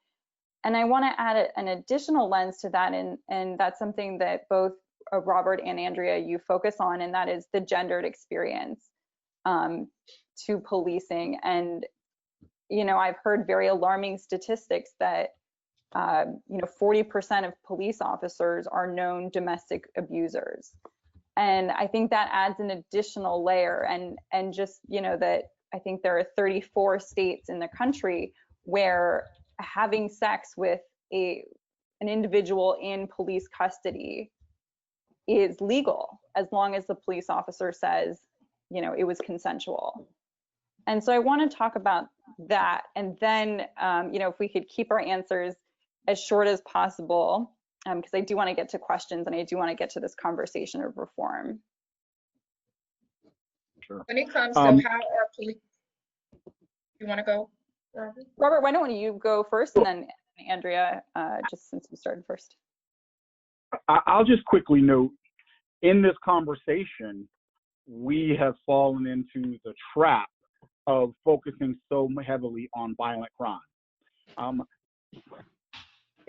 And I want to add an additional lens to that, and that's something that both Robert and Andrea, you focus on, and that is the gendered experience to policing. And I've heard very alarming statistics that 40% of police officers are known domestic abusers. And I think that adds an additional layer, and just that I think there are 34 states in the country where having sex with an individual in police custody is legal, as long as the police officer says, you know, it was consensual. And so I want to talk about that. And then, you know, if we could keep our answers as short as possible, because I do want to get to questions and I do want to get to this conversation of reform. Sure. When it comes to how our police, you want to go, Robert? Robert, why don't you go first, and then Andrea, just since you started first. I'll just quickly note, in this conversation, we have fallen into the trap of focusing so heavily on violent crime.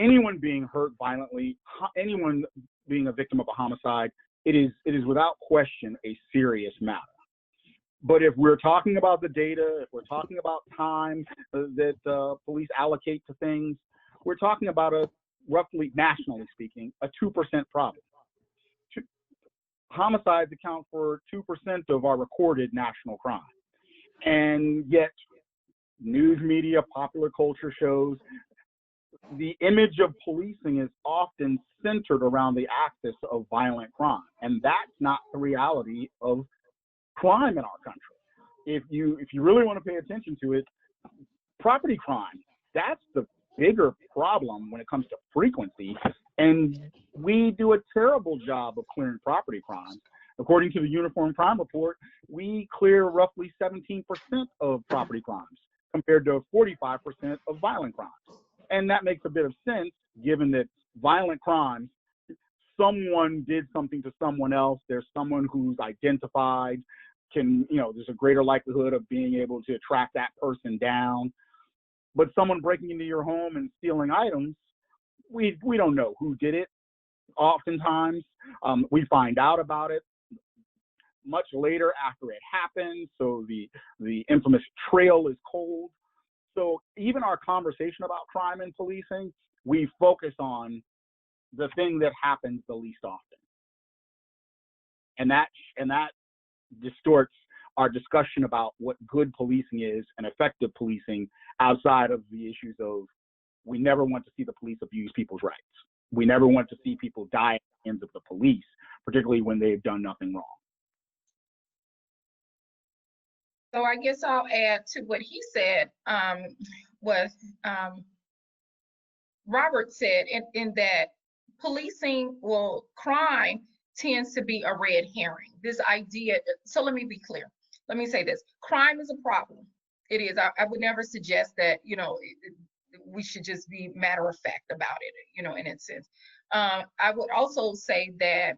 Anyone being hurt violently, anyone being a victim of a homicide, it is without question a serious matter. But if we're talking about the data, if we're talking about time that police allocate to things, we're talking about a roughly, nationally speaking, a 2% problem. Homicides account for 2% of our recorded national crime. And yet, news media, popular culture shows the image of policing is often centered around the axis of violent crime. And that's not the reality of crime in our country. If you really want to pay attention to it, property crime, that's the bigger problem when it comes to frequency. And we do a terrible job of clearing property crimes. According to the Uniform Crime Report, we clear roughly 17% of property crimes compared to 45% of violent crimes. And that makes a bit of sense, given that violent crimes, someone did something to someone else, there's someone who's identified, there's a greater likelihood of being able to track that person down. But someone breaking into your home and stealing items, we don't know who did it. Oftentimes, we find out about it much later after it happens, so the infamous trail is cold. So even our conversation about crime and policing, we focus on the thing that happens the least often. And that distorts our discussion about what good policing is and effective policing outside of the issues of, we never want to see the police abuse people's rights. We never want to see people die at the hands of the police, particularly when they've done nothing wrong. So I guess I'll add to what he said, Robert said, in that policing, crime tends to be a red herring. This idea, so let me be clear. Let me say this, crime is a problem. It is, I would never suggest that, we should just be matter of fact about it, in a sense. I would also say that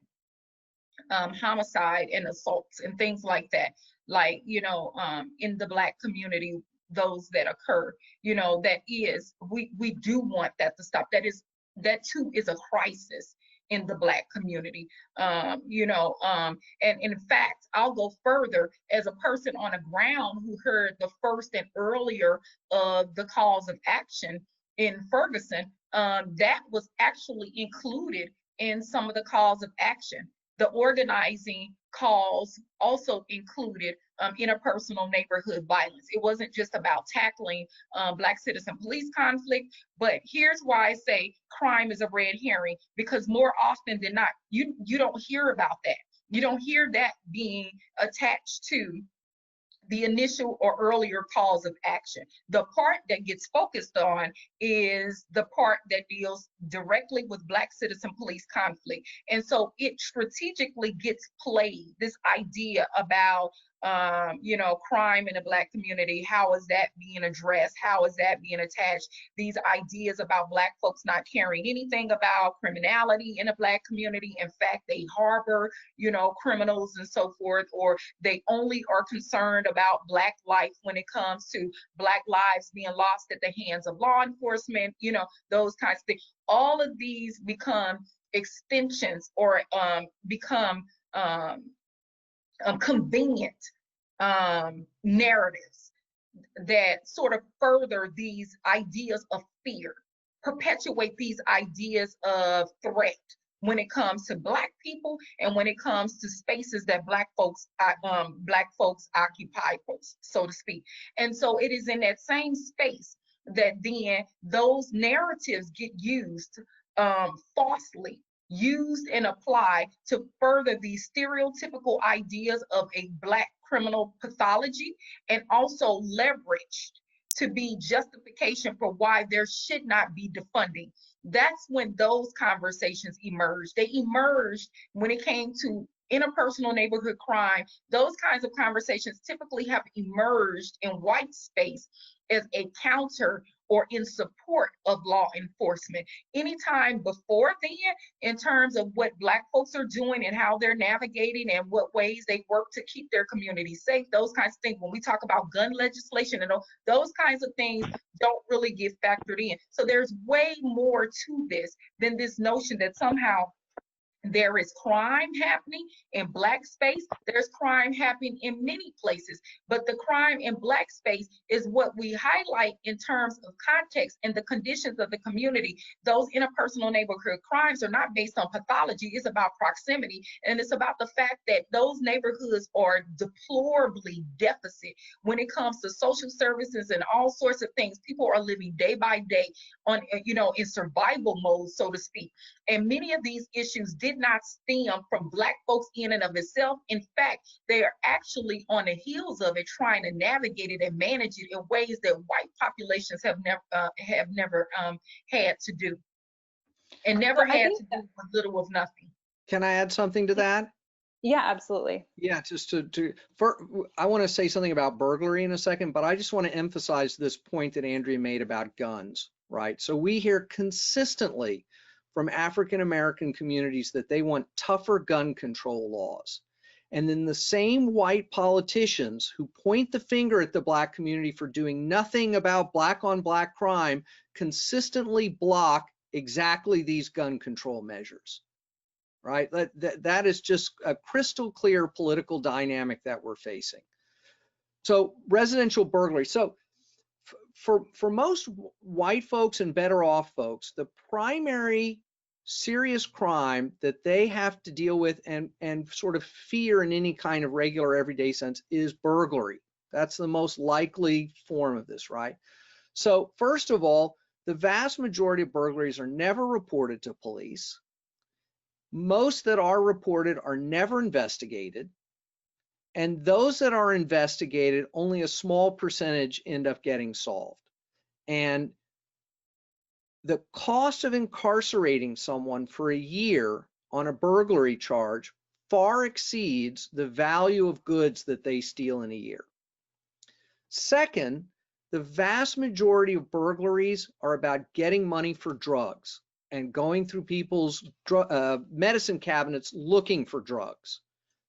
homicide and assaults and things like that, like, in the Black community, those that occur, we do want that to stop. That too is a crisis in the Black community, and in fact, I'll go further, as a person on the ground who heard the first and earlier of the calls of action in Ferguson, that was actually included in some of the calls of action. The organizing calls also included interpersonal neighborhood violence. It wasn't just about tackling Black citizen police conflict, but here's why I say crime is a red herring, because more often than not, you don't hear about that. You don't hear that being attached to the initial or earlier calls of action. The part that gets focused on is the part that deals directly with Black citizen police conflict. And so it strategically gets played, this idea about crime in the Black community. How is that being addressed? How is that being attached? These ideas about Black folks not caring anything about criminality in the Black community. In fact, they harbor, criminals and so forth, or they only are concerned about Black life when it comes to Black lives being lost at the hands of law enforcement, those kinds of things. All of these become extensions or become convenient narratives that sort of further these ideas of fear, perpetuate these ideas of threat, when it comes to Black people and when it comes to spaces that Black folks occupy, so to speak. And so it is in that same space that then those narratives get used falsely, used and applied to further these stereotypical ideas of a Black criminal pathology, and also leveraged to be justification for why there should not be defunding. That's when those conversations emerged. They emerged when it came to interpersonal neighborhood crime. Those kinds of conversations typically have emerged in white space as a counter or in support of law enforcement. Anytime before then, in terms of what Black folks are doing and how they're navigating and what ways they work to keep their community safe, those kinds of things. When we talk about gun legislation and those kinds of things don't really get factored in. So there's way more to this than this notion that somehow there is crime happening in Black space. There's crime happening in many places, but the crime in Black space is what we highlight in terms of context and the conditions of the community. Those interpersonal neighborhood crimes are not based on pathology. It's about proximity, and it's about the fact that those neighborhoods are deplorably deficit when it comes to social services and all sorts of things. People are living day by day on, in survival mode, so to speak. And many of these issues did not stem from Black folks in and of itself. In fact, they are actually on the heels of it, trying to navigate it and manage it in ways that white populations have never had to do, and never had to do with little of nothing. Can I add something to that? Yeah, absolutely. Yeah, just I want to say something about burglary in a second, but I just want to emphasize this point that Andrea made about guns, right? So we hear consistently from African American communities that they want tougher gun control laws. And then the same white politicians who point the finger at the Black community for doing nothing about Black on Black crime consistently block exactly these gun control measures, right? That is just a crystal clear political dynamic that we're facing. So residential burglary. So for most white folks and better off folks, the primary serious crime that they have to deal with and sort of fear in any kind of regular everyday sense is burglary. That's the most likely form of this, right? So first of all, the vast majority of burglaries are never reported to police. Most that are reported are never investigated. And those that are investigated, only a small percentage end up getting solved. And the cost of incarcerating someone for a year on a burglary charge far exceeds the value of goods that they steal in a year. Second, the vast majority of burglaries are about getting money for drugs and going through people's medicine cabinets looking for drugs.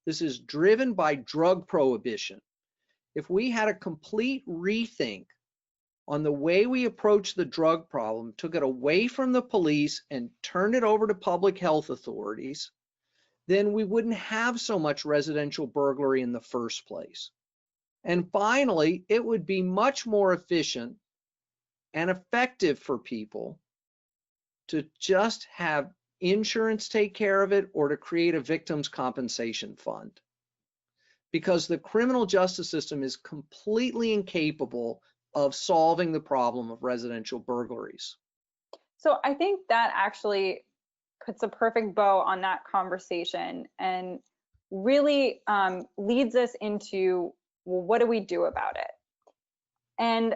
This is driven by drug prohibition. If we had a complete rethink on the way we approach the drug problem, took it away from the police and turned it over to public health authorities, then we wouldn't have so much residential burglary in the first place. And finally, it would be much more efficient and effective for people to just have insurance take care of it or to create a victims compensation fund. Because the criminal justice system is completely incapable of solving the problem of residential burglaries. So I think that actually puts a perfect bow on that conversation and really leads us into, well, what do we do about it? And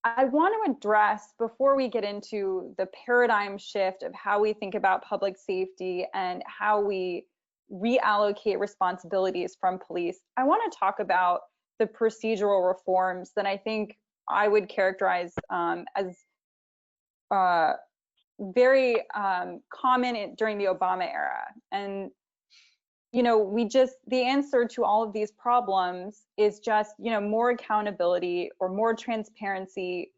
I want to address, before we get into the paradigm shift of how we think about public safety and how we reallocate responsibilities from police, I want to talk about the procedural reforms that I think I would characterize as very common during the Obama era. And, the answer to all of these problems is just, more accountability or more transparency,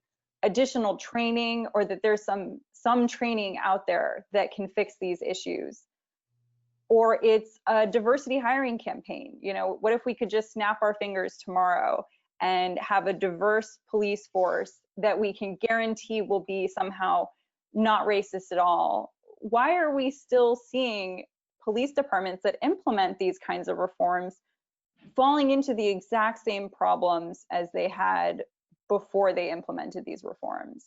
additional training, or that there's some training out there that can fix these issues. Or it's a diversity hiring campaign. What if we could just snap our fingers tomorrow and have a diverse police force that we can guarantee will be somehow not racist at all? why are we still seeing police departments that implement these kinds of reforms falling into the exact same problems as they had before they implemented these reforms?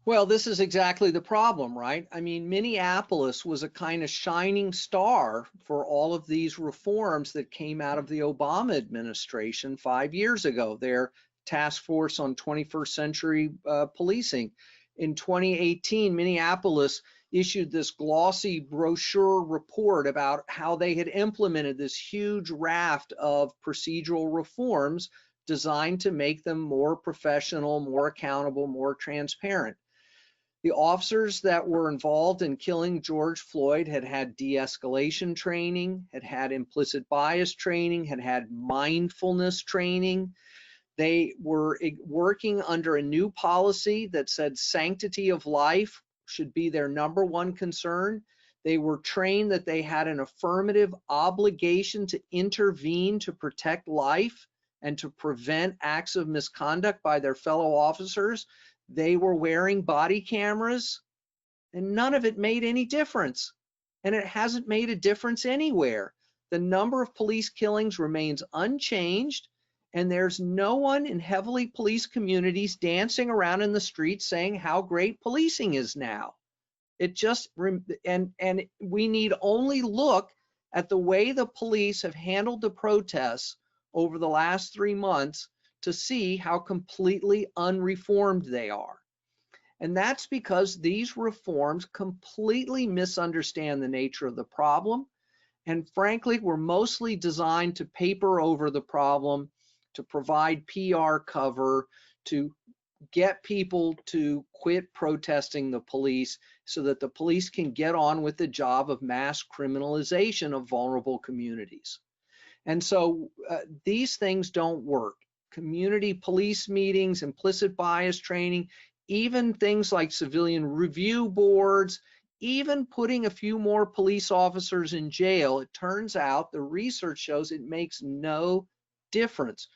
Well, this is exactly the problem, right? I mean, Minneapolis was a kind of shining star for all of these reforms that came out of the Obama administration 5 years ago, their task force on 21st century policing. In 2018, Minneapolis issued this glossy brochure report about how they had implemented this huge raft of procedural reforms designed to make them more professional, more accountable, more transparent. The officers that were involved in killing George Floyd had had de-escalation training, had had implicit bias training, had had mindfulness training. They were working under a new policy that said sanctity of life should be their #1 concern. They were trained that they had an affirmative obligation to intervene to protect life and to prevent acts of misconduct by their fellow officers. They were wearing body cameras, and none of it made any difference. And it hasn't made a difference anywhere. The number of police killings remains unchanged, and there's no one in heavily policed communities dancing around in the streets saying how great policing is now. It just, and we need only look at the way the police have handled the protests over the last 3 months to see how completely unreformed they are. And that's because these reforms completely misunderstand the nature of the problem. And frankly, were mostly designed to paper over the problem, to provide PR cover, to get people to quit protesting the police so that the police can get on with the job of mass criminalization of vulnerable communities. And so these things don't work. Community police meetings, implicit bias training, even things like civilian review boards, even putting a few more police officers in jail, it turns out the research shows it makes no difference.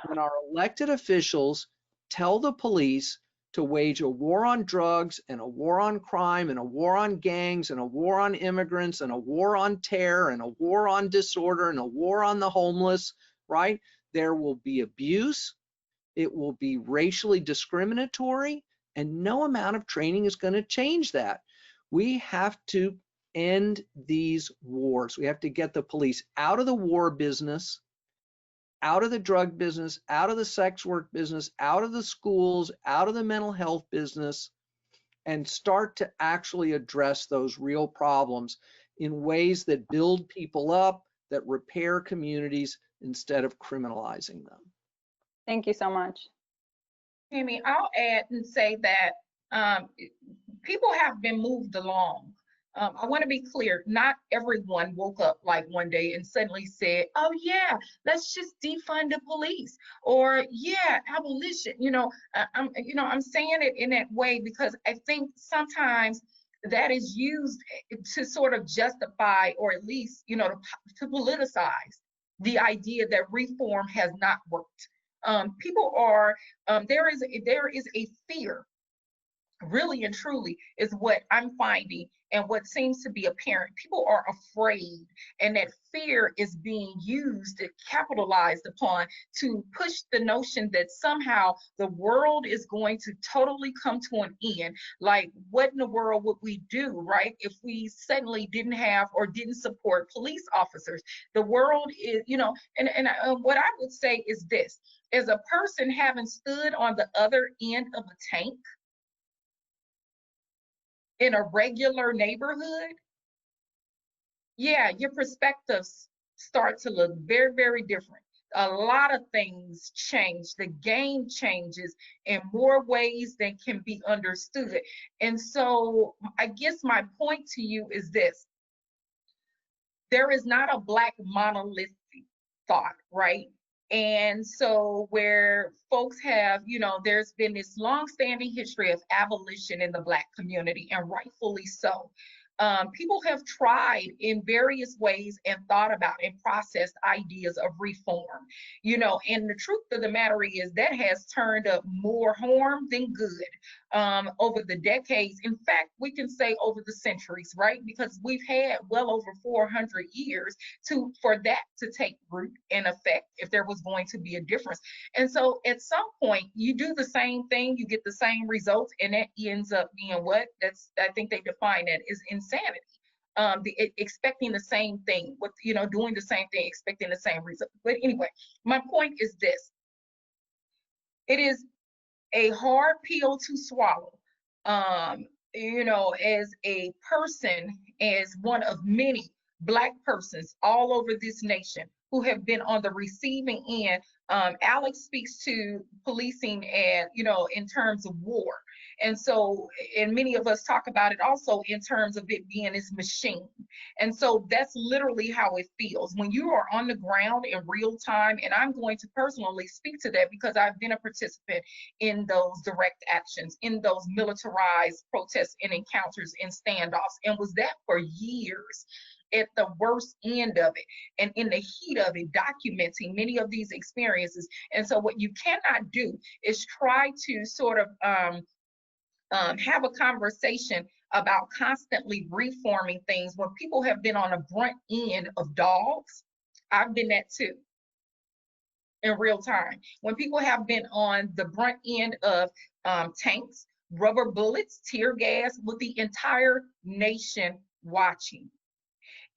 When our elected officials tell the police to wage a war on drugs and a war on crime and a war on gangs and a war on immigrants and a war on terror and a war on disorder and a war on the homeless, right? There will be abuse, it will be racially discriminatory, and no amount of training is going to change that. We have to end these wars. We have to get the police out of the war business, out of the drug business, out of the sex work business, out of the schools, out of the mental health business, and start to actually address those real problems in ways that build people up, that repair communities instead of criminalizing them. Thank you so much. Amy, I'll add and say that people have been moved along. I want to be clear, not everyone woke up like one day and suddenly said, oh yeah, let's just defund the police, or yeah, abolition. I'm saying it in that way because I think sometimes that is used to sort of justify, or at least, to politicize the idea that reform has not worked. People are, there is a fear, really and truly, is what I'm finding and what seems to be apparent. People are afraid, and that fear is being used, capitalized upon, to push the notion that somehow the world is going to totally come to an end. Like, what in the world would we do, right, if we suddenly didn't have or didn't support police officers? The world is, and what I would say is this: as a person having stood on the other end of a tank in a regular neighborhood, yeah, your perspectives start to look very, very different. A lot of things change. The game changes in more ways than can be understood. And so I guess my point to you is this: there is not a Black monolithic thought, right? And so where folks have, there's been this long-standing history of abolition in the Black community, and rightfully so. People have tried in various ways and thought about and processed ideas of reform, and the truth of the matter is that has turned up more harm than good. over the decades. In fact, we can say over the centuries, right? Because we've had well over 400 years for that to take root and effect if there was going to be a difference. And so at some point, you do the same thing, you get the same results, and that ends up being what? I think they define that as insanity. Expecting the same thing, doing the same thing, expecting the same result. But anyway, my point is this. It is a hard pill to swallow, as a person, as one of many Black persons all over this nation who have been on the receiving end. Alex speaks to policing and, in terms of war. And so, and many of us talk about it also in terms of it being this machine. And so that's literally how it feels when you are on the ground in real time. And I'm going to personally speak to that because I've been a participant in those direct actions, in those militarized protests and encounters and standoffs, and was that for years. At the worst end of it and in the heat of it, documenting many of these experiences. And so what you cannot do is try to sort of have a conversation about constantly reforming things when people have been on the brunt end of dogs. I've been that too, in real time. When people have been on the brunt end of tanks, rubber bullets, tear gas, with the entire nation watching.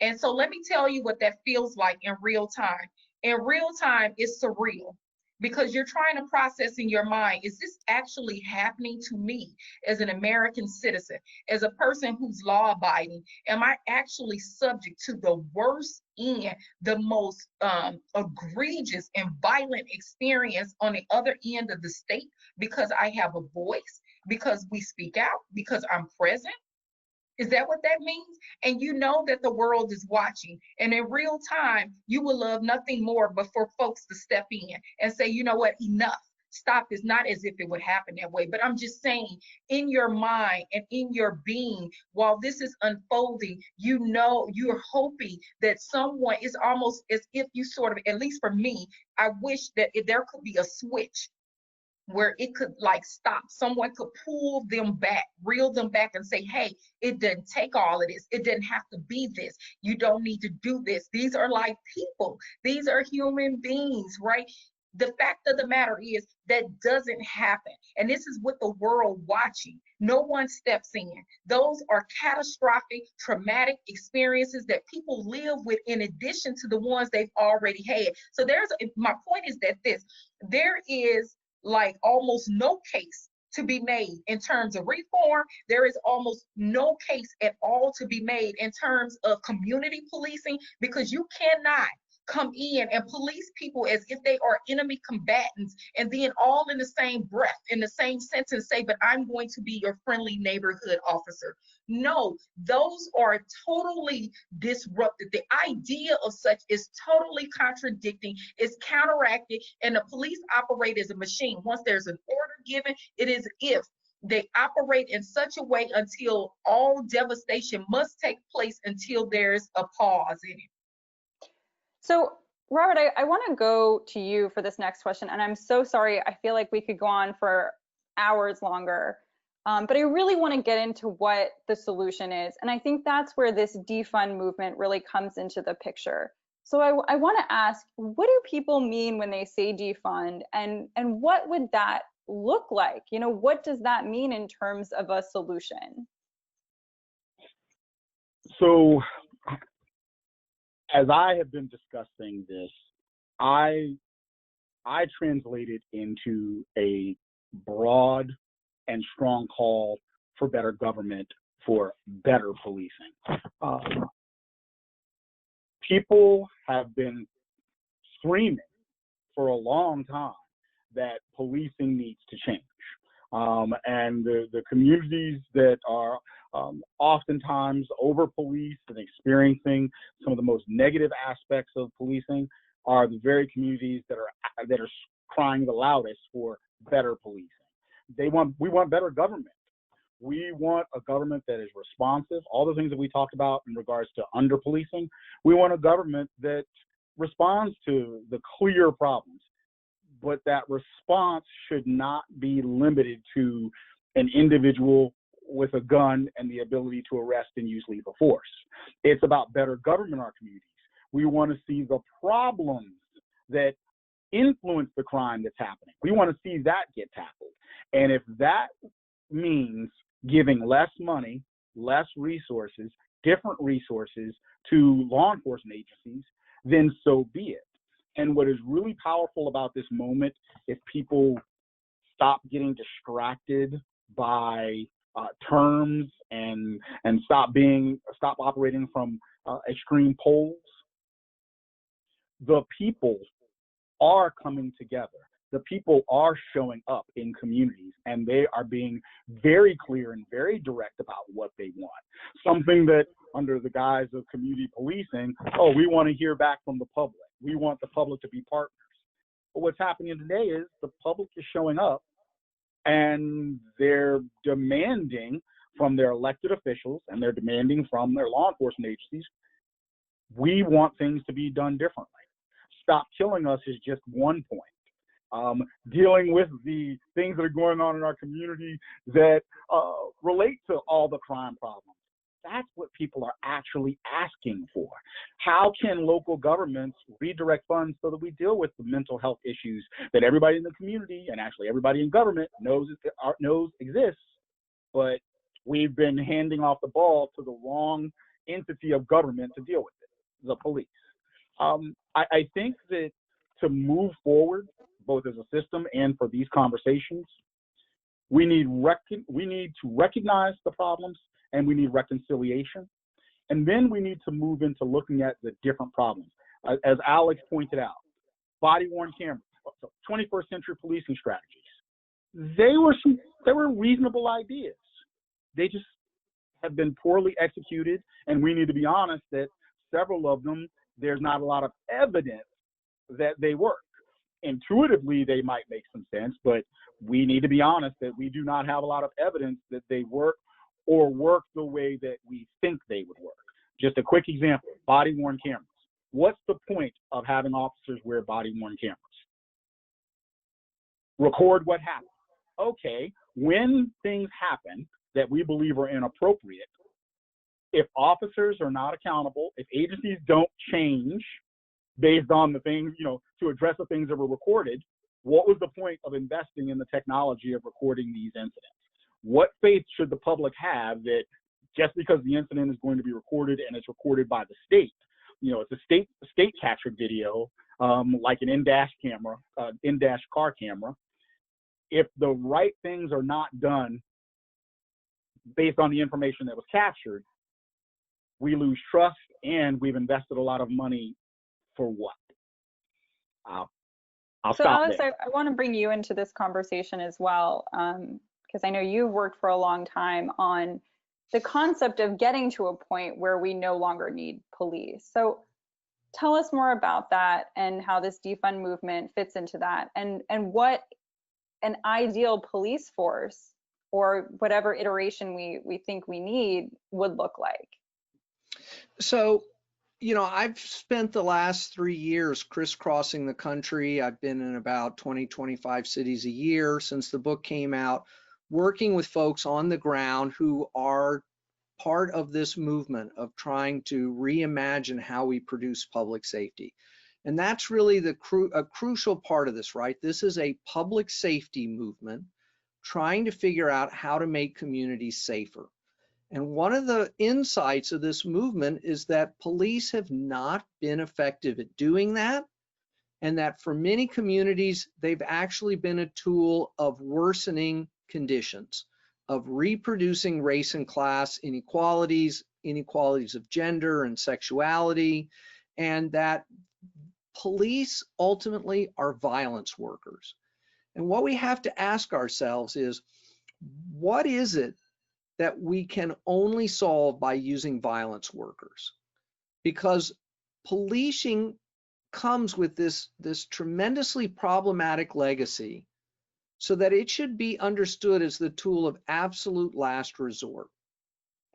And so let me tell you what that feels like in real time. In real time, it's surreal because you're trying to process in your mind, is this actually happening to me as an American citizen, as a person who's law-abiding? Am I actually subject to the worst and the most egregious and violent experience on the other end of the state because I have a voice, because we speak out, because I'm present? Is that what that means? And you know that the world is watching. And in real time, you will love nothing more but for folks to step in and say, you know what, enough. Stop this. Not as if it would happen that way, but I'm just saying, in your mind and in your being, while this is unfolding, you're hoping that someone, is almost as if you sort of, at least for me, I wish that there could be a switch where it could stop. Someone could pull them back, reel them back and say, hey, it didn't take all of this. It didn't have to be this. You don't need to do this. These are like people. These are human beings, right? The fact of the matter is that doesn't happen. And this is with the world watching. No one steps in. Those are catastrophic, traumatic experiences that people live with in addition to the ones they've already had. So my point is that there is almost no case to be made in terms of reform. There is almost no case at all to be made in terms of community policing, because you cannot come in and police people as if they are enemy combatants and then all in the same breath, in the same sentence say, but I'm going to be your friendly neighborhood officer. No, those are totally disrupted. The idea of such is totally contradicting, is counteracted, and the police operate as a machine. Once there's an order given, it is if they operate in such a way until all devastation must take place until there's a pause in it. So, Robert, I want to go to you for this next question, and I'm so sorry. I feel like we could go on for hours longer, but I really want to get into what the solution is, and I think that's where this defund movement really comes into the picture. So I want to ask, what do people mean when they say defund, and what would that look like? What does that mean in terms of a solution? So, as I have been discussing this, I translate it into a broad and strong call for better government, for better policing. People have been screaming for a long time that policing needs to change. And the communities that are oftentimes over-policed and experiencing some of the most negative aspects of policing are the very communities that are crying the loudest for better policing. We want better government. We want a government that is responsive, all the things that we talked about in regards to under-policing. We want a government that responds to the clear problems, but that response should not be limited to an individual with a gun and the ability to arrest and use lethal force. It's about better government in our communities. We want to see the problems that influence the crime that's happening. We want to see that get tackled. And if that means giving less money, less resources, different resources to law enforcement agencies, then so be it. And what is really powerful about this moment, if people stop getting distracted by terms and stop operating from extreme poles, the people are coming together. The people are showing up in communities, and they are being very clear and very direct about what they want. Something that under the guise of community policing, oh, we want to hear back from the public. We want the public to be partners. But what's happening today is the public is showing up and they're demanding from their elected officials and they're demanding from their law enforcement agencies, we want things to be done differently. Stop killing us is just one point. Dealing with the things that are going on in our community that relate to all the crime problems. That's what people are actually asking for. How can local governments redirect funds so that we deal with the mental health issues that everybody in the community and actually everybody in government knows exists, but we've been handing off the ball to the wrong entity of government to deal with it, the police. I think that to move forward, both as a system and for these conversations, we need to recognize the problems and we need reconciliation. And then we need to move into looking at the different problems. As Alex pointed out, body-worn cameras, 21st century policing strategies. They were reasonable ideas. They just have been poorly executed, and we need to be honest that several of them, there's not a lot of evidence that they work. Intuitively, they might make some sense, but we need to be honest that we do not have a lot of evidence that they work or work the way that we think they would work. Just a quick example, body-worn cameras. What's the point of having officers wear body-worn cameras? Record what happened. Okay, when things happen that we believe are inappropriate, if officers are not accountable, if agencies don't change based on the things, to address the things that were recorded, what was the point of investing in the technology of recording these incidents? What faith should the public have that just because the incident is going to be recorded and it's recorded by the state, it's a state captured video, like an in-dash camera, in-dash car camera, if the right things are not done based on the information that was captured, we lose trust and we've invested a lot of money for what? I'll so stop Alex, there. I want to bring you into this conversation as well, because I know you've worked for a long time on the concept of getting to a point where we no longer need police. So tell us more about that and how this defund movement fits into that, and what an ideal police force or whatever iteration we think we need would look like. So, I've spent the last 3 years crisscrossing the country. I've been in about 20, 25 cities a year since the book came out, working with folks on the ground who are part of this movement of trying to reimagine how we produce public safety. And that's really a crucial part of this, right? This is a public safety movement trying to figure out how to make communities safer. And one of the insights of this movement is that police have not been effective at doing that, and that for many communities, they've actually been a tool of worsening conditions, of reproducing race and class inequalities, inequalities of gender and sexuality, and that police ultimately are violence workers. And what we have to ask ourselves is, what is it that we can only solve by using violence workers? Because policing comes with this tremendously problematic legacy, so that it should be understood as the tool of absolute last resort.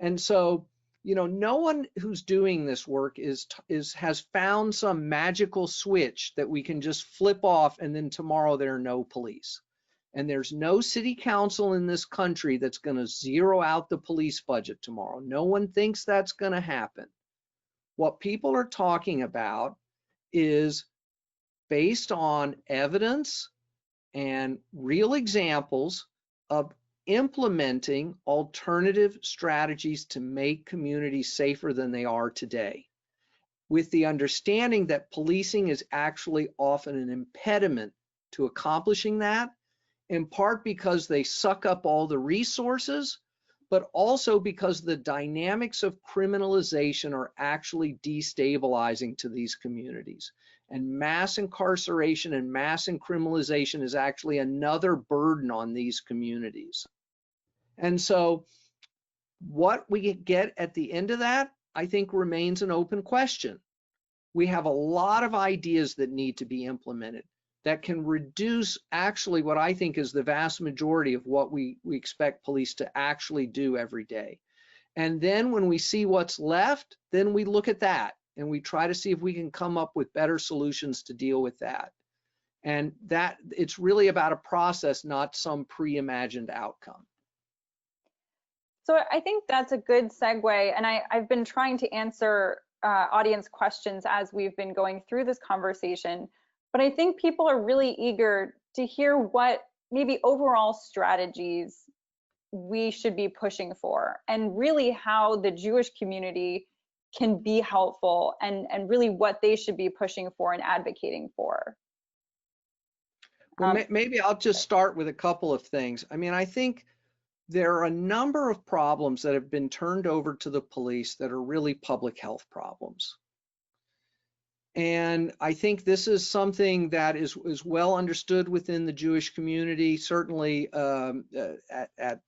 And so, no one who's doing this work has found some magical switch that we can just flip off and then tomorrow there are no police. And there's no city council in this country that's going to zero out the police budget tomorrow. No one thinks that's going to happen. What people are talking about is based on evidence and real examples of implementing alternative strategies to make communities safer than they are today, with the understanding that policing is actually often an impediment to accomplishing that, in part because they suck up all the resources, but also because the dynamics of criminalization are actually destabilizing to these communities. And mass incarceration and mass criminalization is actually another burden on these communities. And so what we get at the end of that, I think, remains an open question. We have a lot of ideas that need to be implemented that can reduce actually what I think is the vast majority of what we expect police to actually do every day. And then when we see what's left, then we look at that and we try to see if we can come up with better solutions to deal with that. And that it's really about a process, not some pre-imagined outcome. So I think that's a good segue. And I've been trying to answer audience questions as we've been going through this conversation. But I think people are really eager to hear what maybe overall strategies we should be pushing for, and really how the Jewish community can be helpful, and really what they should be pushing for and advocating for. Well, maybe I'll just start with a couple of things. I mean, I think there are a number of problems that have been turned over to the police that are really public health problems. And I think this is something that is well understood within the Jewish community. Certainly at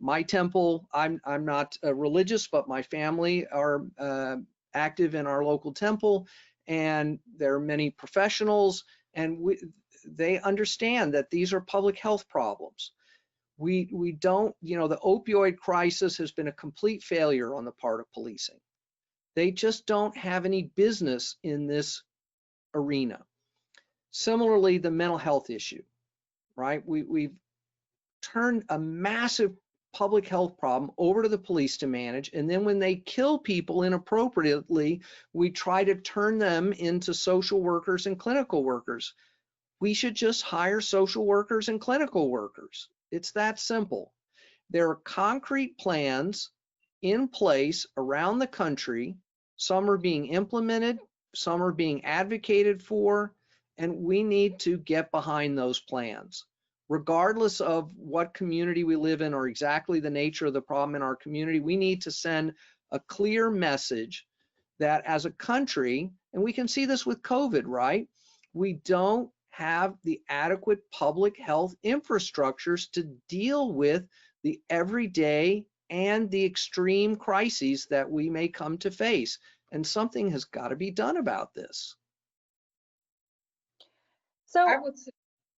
my temple, I'm not religious, but my family are active in our local temple, and there are many professionals, and they understand that these are public health problems. We don't, you know, the opioid crisis has been a complete failure on the part of policing. They just don't have any business in this arena. Similarly, the mental health issue, right? We've turned a massive public health problem over to the police to manage, and then when they kill people inappropriately, we try to turn them into social workers and clinical workers. We should just hire social workers and clinical workers. It's that simple. There are concrete plans in place around the country. Some are being implemented, some are being advocated for, and we need to get behind those plans. Regardless of what community we live in or exactly the nature of the problem in our community, we need to send a clear message that as a country, and we can see this with COVID, right? We don't have the adequate public health infrastructures to deal with the everyday and the extreme crises that we may come to face. And something has got to be done about this. So, I would say,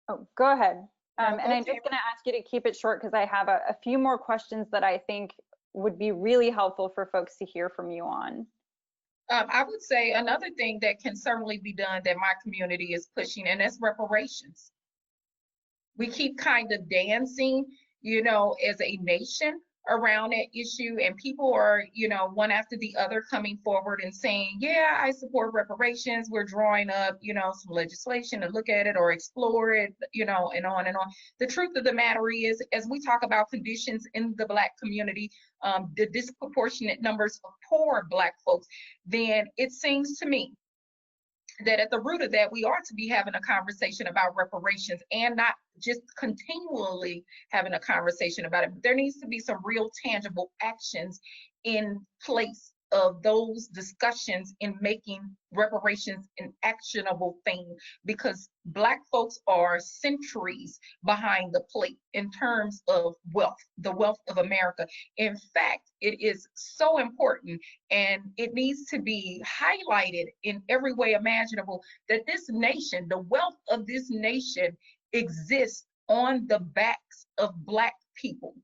oh, go ahead. No, and I'm just going to ask you to keep it short because I have a few more questions that I think would be really helpful for folks to hear from you on. I would say another thing that can certainly be done that my community is pushing, and that's reparations. We keep kind of dancing, you know, as a nation around that issue, and people are, you know, one after the other coming forward and saying, yeah, I support reparations. We're drawing up, you know, some legislation to look at it or explore it, you know, and on and on. The truth of the matter is, as we talk about conditions in the Black community, the disproportionate numbers of poor Black folks, then it seems to me that at the root of that, we ought to be having a conversation about reparations, and not just continually having a conversation about it. But there needs to be some real tangible actions in place of those discussions in making reparations an actionable thing, because Black folks are centuries behind the plate in terms of wealth, the wealth of America. In fact, it is so important, and it needs to be highlighted in every way imaginable, that this nation, the wealth of this nation, exists on the backs of Black people.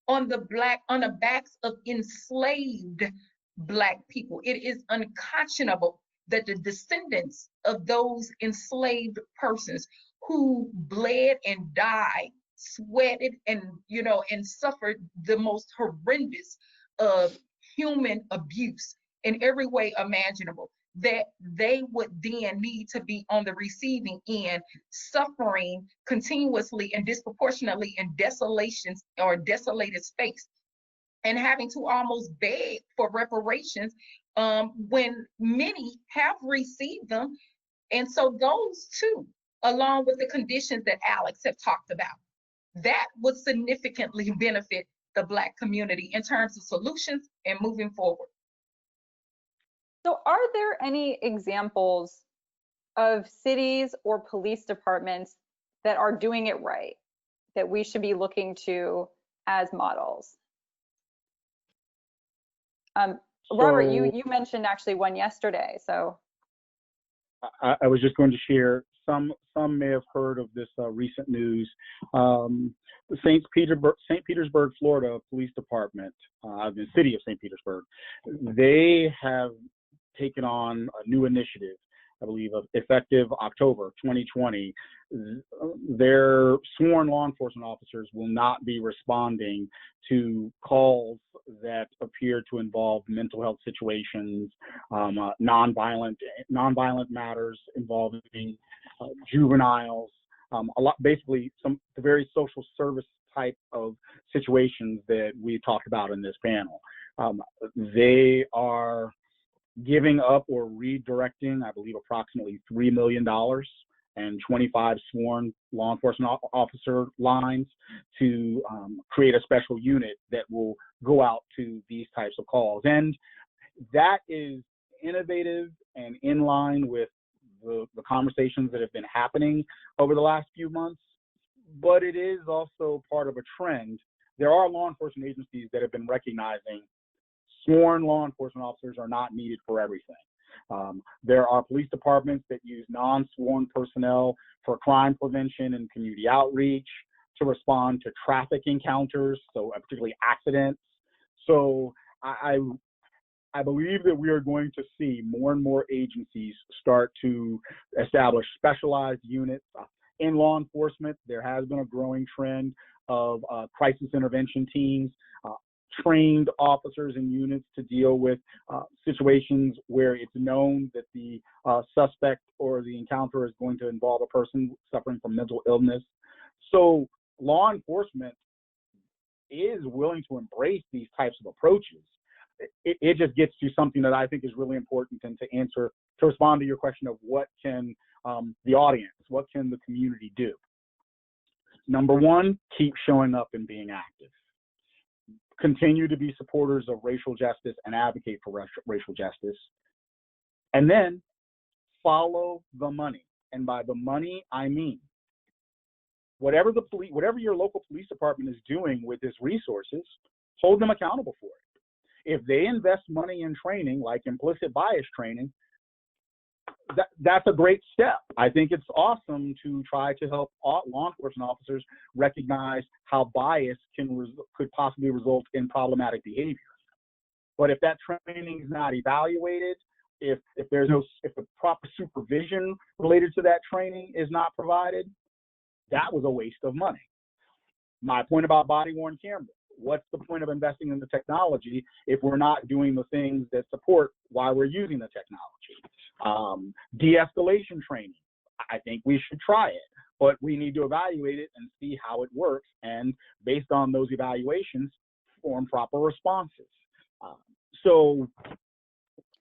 On the backs of enslaved Black people. It is unconscionable that the descendants of those enslaved persons who bled and died, sweated and, you know, and suffered the most horrendous of human abuse in every way imaginable, that they would then need to be on the receiving end, suffering continuously and disproportionately in desolations or desolated space, and having to almost beg for reparations when many have received them. And so those two, along with the conditions that Alex have talked about, that would significantly benefit the Black community in terms of solutions and moving forward. So are there any examples of cities or police departments that are doing it right, that we should be looking to as models? Robert, you mentioned actually one yesterday, so. I was just going to share, some may have heard of this recent news. The St. Petersburg, Florida Police Department, the city of St. Petersburg, they have taken on a new initiative, I believe, effective October 2020. Their sworn law enforcement officers will not be responding to calls that appear to involve mental health situations, nonviolent matters involving juveniles, basically the very social service type of situations that we talked about in this panel. They are giving up or redirecting, I believe, approximately $3 million and 25 sworn law enforcement officer lines to create a special unit that will go out to these types of calls. And that is innovative and in line with the conversations that have been happening over the last few months, but it is also part of a trend. There are law enforcement agencies that have been recognizing sworn law enforcement officers are not needed for everything. There are police departments that use non-sworn personnel for crime prevention and community outreach, to respond to traffic encounters, so particularly accidents. So I believe that we are going to see more and more agencies start to establish specialized units. In law enforcement, there has been a growing trend of crisis intervention teams, trained officers and units to deal with situations where it's known that the suspect or the encounter is going to involve a person suffering from mental illness. So law enforcement is willing to embrace these types of approaches. It just gets to something that I think is really important, and to respond to your question of what can the audience, what can the community do? Number one, keep showing up and being active. Continue to be supporters of racial justice and advocate for racial justice. And then follow the money. And by the money, I mean, whatever your local police department is doing with its resources, hold them accountable for it. If they invest money in training, like implicit bias training, that's a great step. I think it's awesome to try to help law enforcement officers recognize how bias could possibly result in problematic behavior. But if that training is not evaluated, if the proper supervision related to that training is not provided, that was a waste of money. My point about body-worn cameras. What's the point of investing in the technology if we're not doing the things that support why we're using the technology? De-escalation training. I think we should try it, but we need to evaluate it and see how it works, and based on those evaluations, form proper responses. So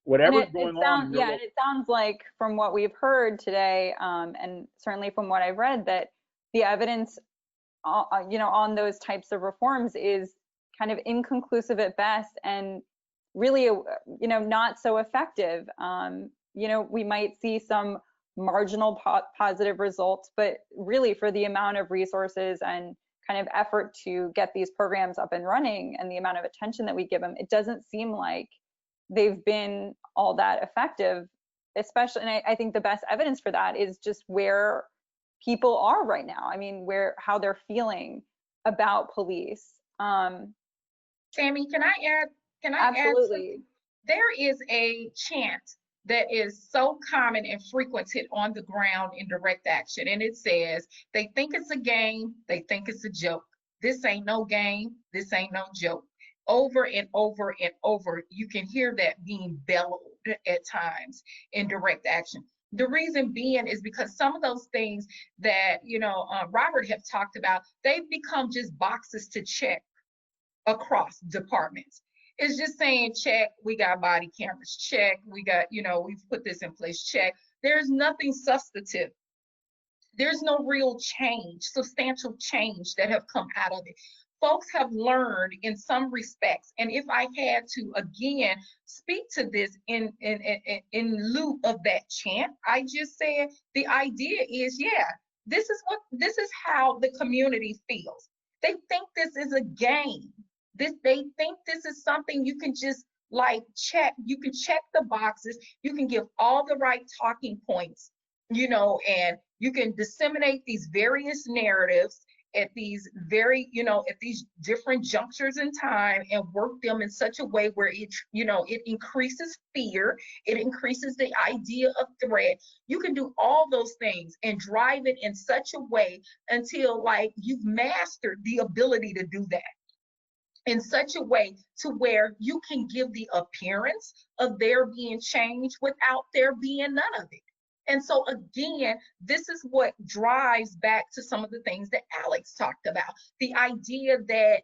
whatever's going on. Yeah, and it sounds like from what we've heard today, and certainly from what I've read, that the evidence on those types of reforms is kind of inconclusive at best, and really, not so effective. We might see some marginal positive results, but really for the amount of resources and kind of effort to get these programs up and running and the amount of attention that we give them, it doesn't seem like they've been all that effective, especially, and I think the best evidence for that is just where people are right now. I mean, how they're feeling about police. Tammy, can I add? Absolutely. There is a chant that is so common and frequented on the ground in direct action. And it says, they think it's a game, they think it's a joke. This ain't no game, this ain't no joke. Over and over and over, you can hear that being bellowed at times in direct action. The reason being is because some of those things that, Robert have talked about, they've become just boxes to check across departments. It's just saying, check, we got body cameras, check, we got, we've put this in place, check. There's nothing substantive. There's no real change, substantial change that have come out of it. Folks have learned in some respects, and if I had to again speak to this in lieu of that chant I just said, the idea is, yeah, this is how the community feels. They think this is a game. They think this is something you can just like check. You can check the boxes. You can give all the right talking points, and you can disseminate these various narratives at these at these different junctures in time and work them in such a way where it increases fear, it increases the idea of threat. You can do all those things and drive it in such a way until like you've mastered the ability to do that in such a way to where you can give the appearance of there being change without there being none of it. And so again, this is what drives back to some of the things that Alex talked about. The idea that,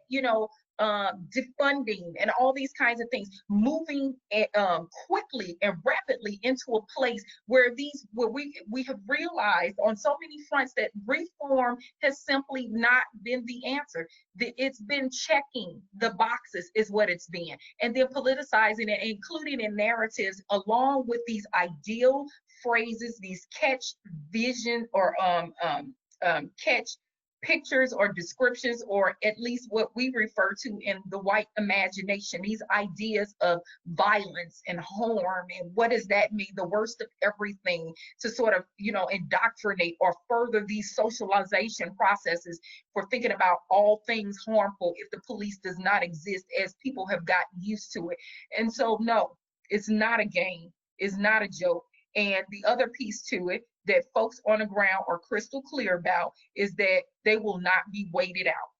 defunding and all these kinds of things, moving quickly and rapidly into a place where we have realized on so many fronts that reform has simply not been the answer. It's been checking the boxes is what it's been, and then politicizing it, including in narratives along with these ideal phrases, these catch vision or catch pictures or descriptions, or at least what we refer to in the white imagination, these ideas of violence and harm and what does that mean, the worst of everything, to sort of indoctrinate or further these socialization processes for thinking about all things harmful if the police does not exist, as people have gotten used to it. And so no, it's not a game, it's not a joke. And the other piece to it that folks on the ground are crystal clear about is that they will not be waited out.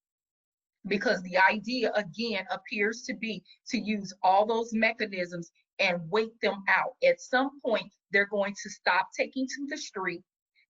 Because the idea, again, appears to be to use all those mechanisms and wait them out. At some point, they're going to stop taking to the street.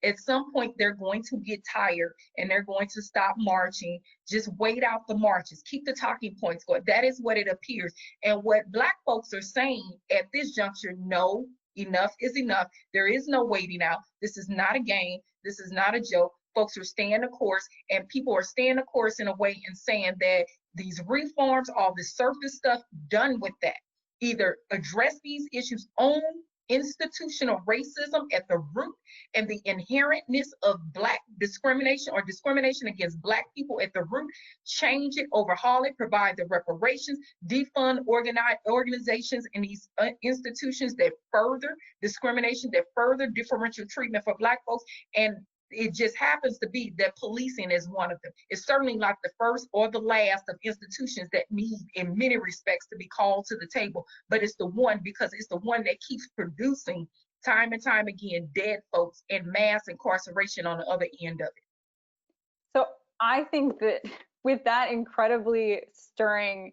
At some point, they're going to get tired and they're going to stop marching. Just wait out the marches. Keep the talking points going. That is what it appears. And what Black folks are saying at this juncture, no, enough is enough. There is no waiting out. This is not a game. This is not a joke. Folks are staying the course, and people are staying the course in a way and saying that these reforms, all this surface stuff, done with that. Either address these issues, own institutional racism at the root and the inherentness of Black discrimination or discrimination against Black people at the root, change it, overhaul it, provide the reparations, defund organizations and these institutions that further discrimination, that further differential treatment for Black folks. And it just happens to be that policing is one of them. It's certainly not the first or the last of institutions that need, in many respects, to be called to the table, but it's the one, because it's the one that keeps producing time and time again dead folks and mass incarceration on the other end of it. So I think that with that incredibly stirring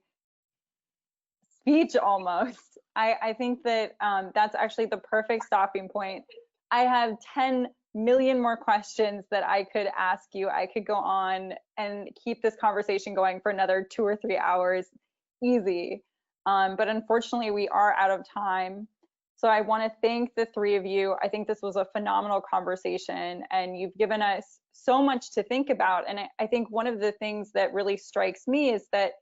speech almost, I think that that's actually the perfect stopping point. I have 10 million more questions that I could ask you. I could go on and keep this conversation going for another 2 or 3 hours, easy. But unfortunately, we are out of time. So I want to thank the three of you. I think this was a phenomenal conversation, and you've given us so much to think about. And I think one of the things that really strikes me is that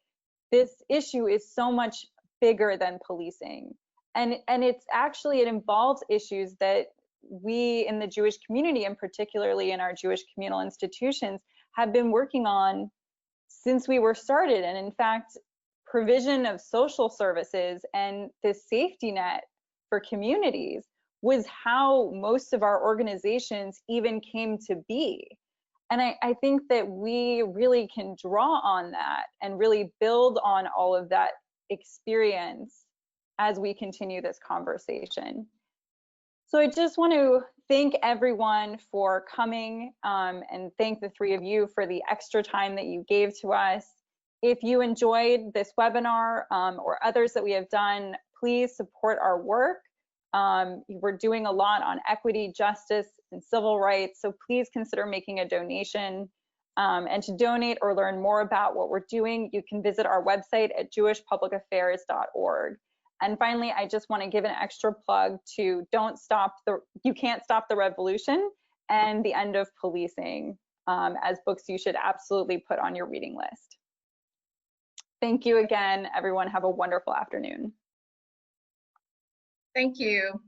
this issue is so much bigger than policing. And it's actually, it involves issues that we in the Jewish community, and particularly in our Jewish communal institutions, have been working on since we were started. And in fact, provision of social services and the safety net for communities was how most of our organizations even came to be. And I think that we really can draw on that and really build on all of that experience as we continue this conversation. So I just want to thank everyone for coming and thank the three of you for the extra time that you gave to us. If you enjoyed this webinar or others that we have done, please support our work. We're doing a lot on equity, justice, and civil rights, so please consider making a donation. And to donate or learn more about what we're doing, you can visit our website at jewishpublicaffairs.org. And finally, I just want to give an extra plug to You Can't Stop the Revolution and The End of Policing as books you should absolutely put on your reading list. Thank you again, everyone. Have a wonderful afternoon. Thank you.